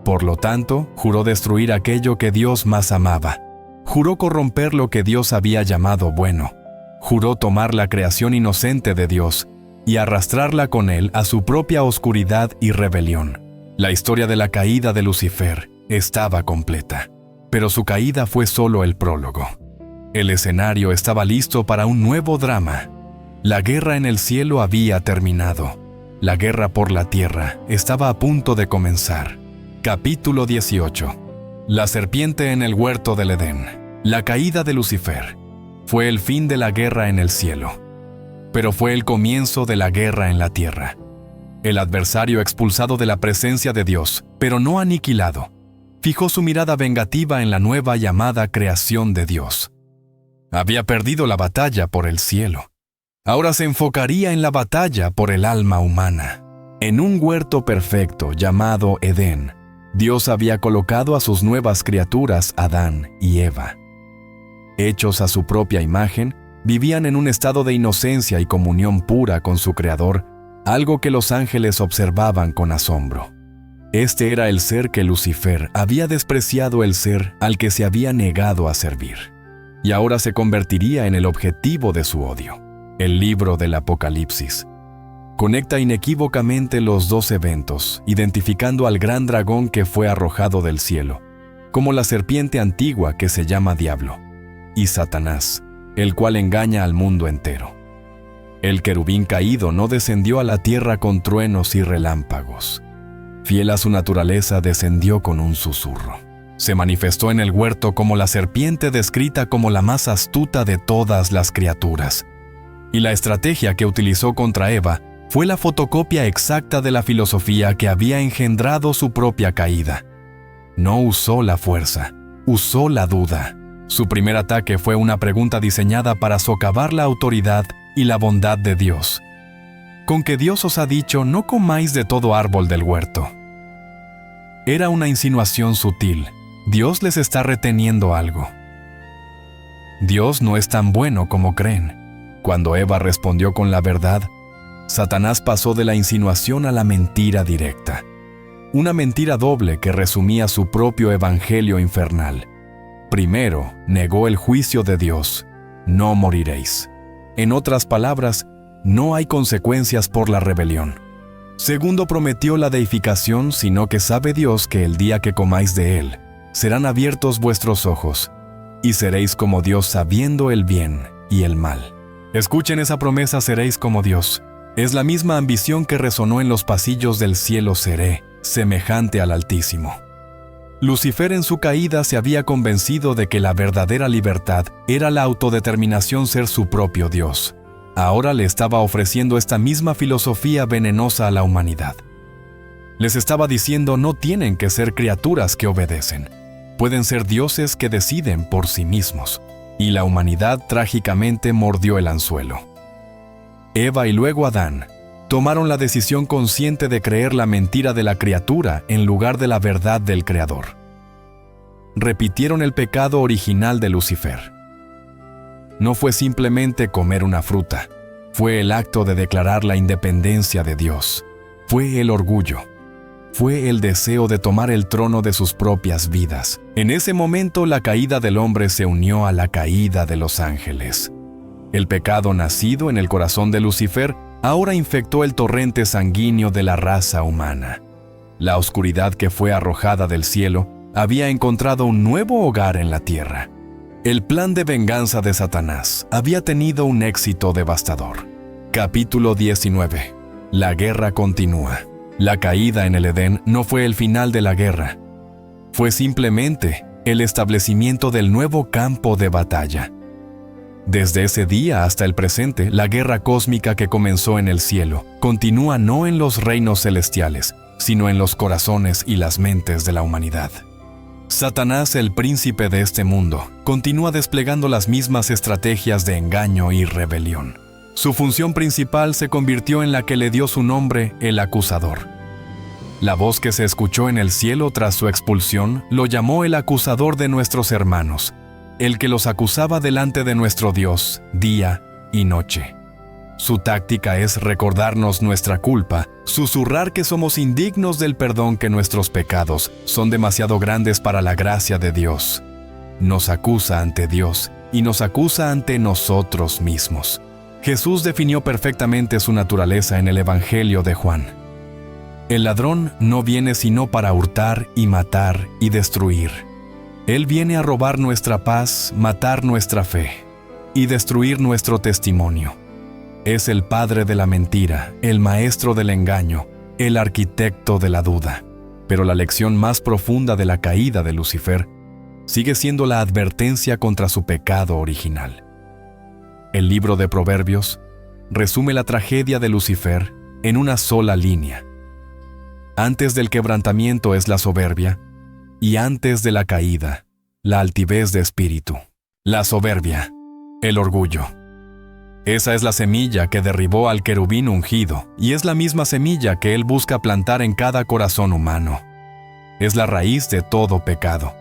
Speaker 1: Por lo tanto, juró destruir aquello que Dios más amaba. Juró corromper lo que Dios había llamado bueno. Juró tomar la creación inocente de Dios y arrastrarla con él a su propia oscuridad y rebelión. La historia de la caída de Lucifer estaba completa, pero su caída fue solo el prólogo. El escenario estaba listo para un nuevo drama. La guerra en el cielo había terminado. La guerra por la tierra estaba a punto de comenzar. Capítulo 18. La serpiente en el huerto del Edén. La caída de Lucifer fue el fin de la guerra en el cielo, pero fue el comienzo de la guerra en la tierra. El adversario, expulsado de la presencia de Dios, pero no aniquilado, fijó su mirada vengativa en la nueva llamada creación de Dios. Había perdido la batalla por el cielo. Ahora se enfocaría en la batalla por el alma humana. En un huerto perfecto llamado Edén, Dios había colocado a sus nuevas criaturas, Adán y Eva. Hechos a su propia imagen, vivían en un estado de inocencia y comunión pura con su Creador, algo que los ángeles observaban con asombro. Este era el ser que Lucifer había despreciado, el ser al que se había negado a servir. Y ahora se convertiría en el objetivo de su odio. El libro del Apocalipsis conecta inequívocamente los dos eventos, identificando al gran dragón que fue arrojado del cielo, como la serpiente antigua que se llama Diablo, y Satanás, el cual engaña al mundo entero. El querubín caído no descendió a la tierra con truenos y relámpagos. Fiel a su naturaleza, descendió con un susurro. Se manifestó en el huerto como la serpiente descrita como la más astuta de todas las criaturas. Y la estrategia que utilizó contra Eva fue la fotocopia exacta de la filosofía que había engendrado su propia caída. No usó la fuerza, usó la duda. Su primer ataque fue una pregunta diseñada para socavar la autoridad y la bondad de Dios. Con que Dios os ha dicho, no comáis de todo árbol del huerto. Era una insinuación sutil. Dios les está reteniendo algo. Dios no es tan bueno como creen. Cuando Eva respondió con la verdad, Satanás pasó de la insinuación a la mentira directa. Una mentira doble que resumía su propio evangelio infernal. Primero, negó el juicio de Dios: no moriréis. En otras palabras, no hay consecuencias por la rebelión. Segundo, prometió la deificación, sino que sabe Dios que el día que comáis de él, serán abiertos vuestros ojos, y seréis como Dios sabiendo el bien y el mal. Escuchen esa promesa: seréis como Dios. Es la misma ambición que resonó en los pasillos del cielo: seré semejante al Altísimo. Lucifer en su caída se había convencido de que la verdadera libertad era la autodeterminación, ser su propio Dios. Ahora le estaba ofreciendo esta misma filosofía venenosa a la humanidad. Les estaba diciendo: no tienen que ser criaturas que obedecen. Pueden ser dioses que deciden por sí mismos. Y la humanidad trágicamente mordió el anzuelo. Eva y luego Adán tomaron la decisión consciente de creer la mentira de la criatura en lugar de la verdad del Creador. Repitieron el pecado original de Lucifer. No fue simplemente comer una fruta, fue el acto de declarar la independencia de Dios. Fue el orgullo. Fue el deseo de tomar el trono de sus propias vidas. En ese momento, la caída del hombre se unió a la caída de los ángeles. El pecado nacido en el corazón de Lucifer ahora infectó el torrente sanguíneo de la raza humana. La oscuridad que fue arrojada del cielo había encontrado un nuevo hogar en la tierra. El plan de venganza de Satanás había tenido un éxito devastador. Capítulo 19. La guerra continúa. La caída en el Edén no fue el final de la guerra. Fue simplemente el establecimiento del nuevo campo de batalla. Desde ese día hasta el presente, la guerra cósmica que comenzó en el cielo continúa no en los reinos celestiales, sino en los corazones y las mentes de la humanidad. Satanás, el príncipe de este mundo, continúa desplegando las mismas estrategias de engaño y rebelión. Su función principal se convirtió en la que le dio su nombre: el acusador. La voz que se escuchó en el cielo tras su expulsión lo llamó el acusador de nuestros hermanos, el que los acusaba delante de nuestro Dios día y noche. Su táctica es recordarnos nuestra culpa, susurrar que somos indignos del perdón, que nuestros pecados son demasiado grandes para la gracia de Dios. Nos acusa ante Dios y nos acusa ante nosotros mismos. Jesús definió perfectamente su naturaleza en el Evangelio de Juan. El ladrón no viene sino para hurtar y matar y destruir. Él viene a robar nuestra paz, matar nuestra fe y destruir nuestro testimonio. Es el padre de la mentira, el maestro del engaño, el arquitecto de la duda. Pero la lección más profunda de la caída de Lucifer sigue siendo la advertencia contra su pecado original. El libro de Proverbios resume la tragedia de Lucifer en una sola línea. Antes del quebrantamiento es la soberbia, y antes de la caída, la altivez de espíritu. La soberbia, el orgullo. Esa es la semilla que derribó al querubín ungido, y es la misma semilla que él busca plantar en cada corazón humano. Es la raíz de todo pecado.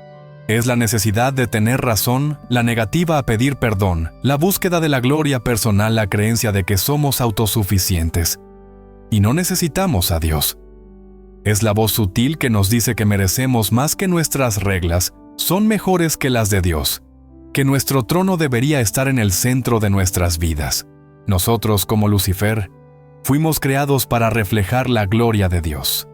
Speaker 1: Es la necesidad de tener razón, la negativa a pedir perdón, la búsqueda de la gloria personal, la creencia de que somos autosuficientes y no necesitamos a Dios. Es la voz sutil que nos dice que merecemos más, que nuestras reglas son mejores que las de Dios, que nuestro trono debería estar en el centro de nuestras vidas. Nosotros, como Lucifer, fuimos creados para reflejar la gloria de Dios.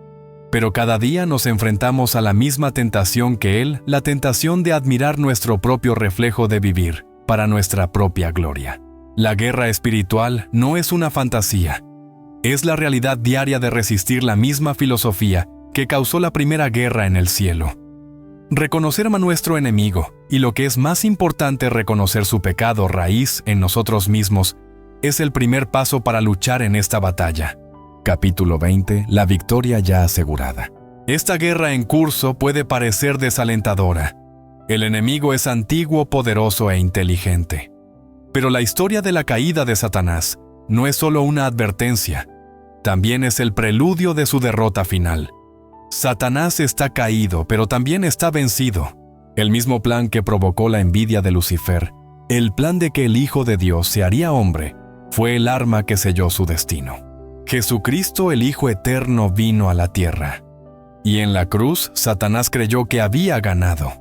Speaker 1: Pero cada día nos enfrentamos a la misma tentación que Él, la tentación de admirar nuestro propio reflejo, de vivir para nuestra propia gloria. La guerra espiritual no es una fantasía. Es la realidad diaria de resistir la misma filosofía que causó la primera guerra en el cielo. Reconocer a nuestro enemigo, y lo que es más importante, reconocer su pecado raíz en nosotros mismos, es el primer paso para luchar en esta batalla. Capítulo 20. La victoria ya asegurada. Esta guerra en curso puede parecer desalentadora. El enemigo es antiguo, poderoso e inteligente. Pero la historia de la caída de Satanás no es solo una advertencia, también es el preludio de su derrota final. Satanás está caído, pero también está vencido. El mismo plan que provocó la envidia de Lucifer El plan de que el Hijo de Dios se haría hombre fue el arma que selló su destino. Jesucristo, el Hijo Eterno, vino a la tierra. Y en la cruz, Satanás creyó que había ganado.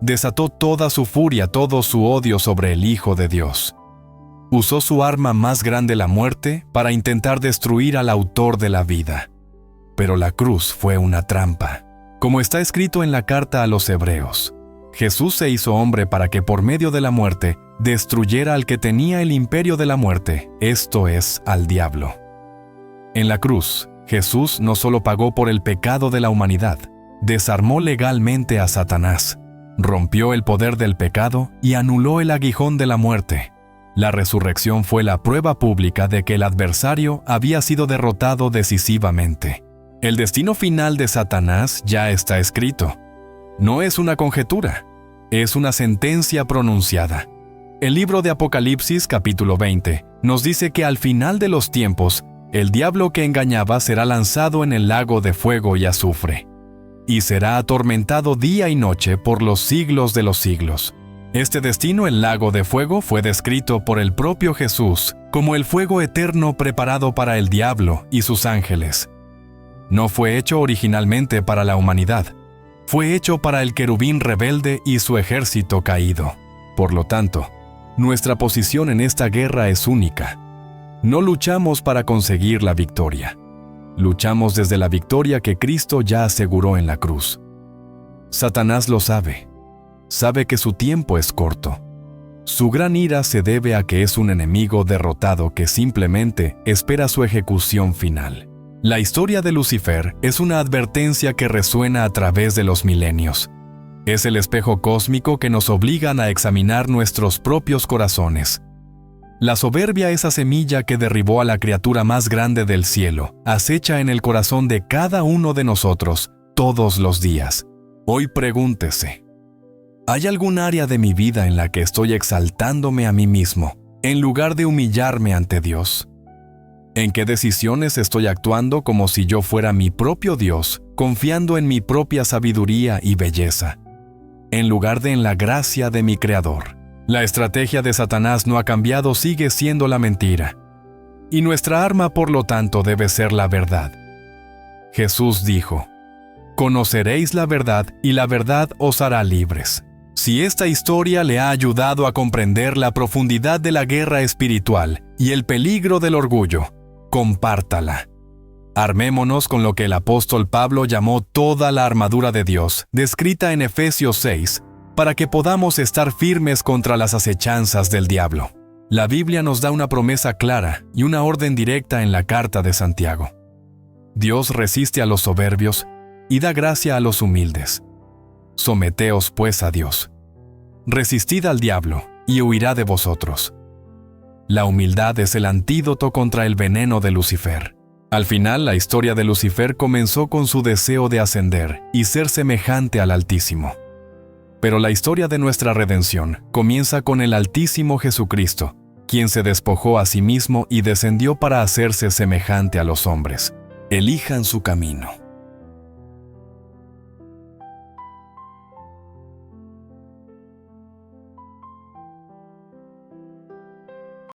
Speaker 1: Desató toda su furia, todo su odio sobre el Hijo de Dios. Usó su arma más grande, la muerte, para intentar destruir al autor de la vida. Pero la cruz fue una trampa. Como está escrito en la carta a los Hebreos, Jesús se hizo hombre para que por medio de la muerte destruyera al que tenía el imperio de la muerte, esto es, al diablo. En la cruz, Jesús no solo pagó por el pecado de la humanidad, desarmó legalmente a Satanás, rompió el poder del pecado y anuló el aguijón de la muerte. La resurrección fue la prueba pública de que el adversario había sido derrotado decisivamente. El destino final de Satanás ya está escrito. No es una conjetura, es una sentencia pronunciada. El libro de Apocalipsis, capítulo 20, nos dice que al final de los tiempos, el diablo que engañaba será lanzado en el lago de fuego y azufre, y será atormentado día y noche por los siglos de los siglos. Este destino, el lago de fuego, fue descrito por el propio Jesús como el fuego eterno preparado para el diablo y sus ángeles. No fue hecho originalmente para la humanidad, fue hecho para el querubín rebelde y su ejército caído. Por lo tanto, nuestra posición en esta guerra es única. No luchamos para conseguir la victoria. Luchamos desde la victoria que Cristo ya aseguró en la cruz. Satanás lo sabe. Sabe que su tiempo es corto. Su gran ira se debe a que es un enemigo derrotado que simplemente espera su ejecución final. La historia de Lucifer es una advertencia que resuena a través de los milenios. Es el espejo cósmico que nos obliga a examinar nuestros propios corazones. La soberbia, esa semilla que derribó a la criatura más grande del cielo, acecha en el corazón de cada uno de nosotros todos los días. Hoy pregúntese, ¿hay algún área de mi vida en la que estoy exaltándome a mí mismo, en lugar de humillarme ante Dios? ¿En qué decisiones estoy actuando como si yo fuera mi propio Dios, confiando en mi propia sabiduría y belleza, en lugar de en la gracia de mi Creador? La estrategia de Satanás no ha cambiado, sigue siendo la mentira. Y nuestra arma, por lo tanto, debe ser la verdad. Jesús dijo, «Conoceréis la verdad y la verdad os hará libres». Si esta historia le ha ayudado a comprender la profundidad de la guerra espiritual y el peligro del orgullo, compártala. Armémonos con lo que el apóstol Pablo llamó toda la armadura de Dios, descrita en Efesios 6, para que podamos estar firmes contra las acechanzas del diablo. La Biblia nos da una promesa clara y una orden directa en la carta de Santiago. Dios resiste a los soberbios y da gracia a los humildes. Someteos pues a Dios. Resistid al diablo y huirá de vosotros. La humildad es el antídoto contra el veneno de Lucifer. Al final, la historia de Lucifer comenzó con su deseo de ascender y ser semejante al Altísimo. Pero la historia de nuestra redención comienza con el Altísimo Jesucristo, quien se despojó a sí mismo y descendió para hacerse semejante a los hombres. Elijan su camino.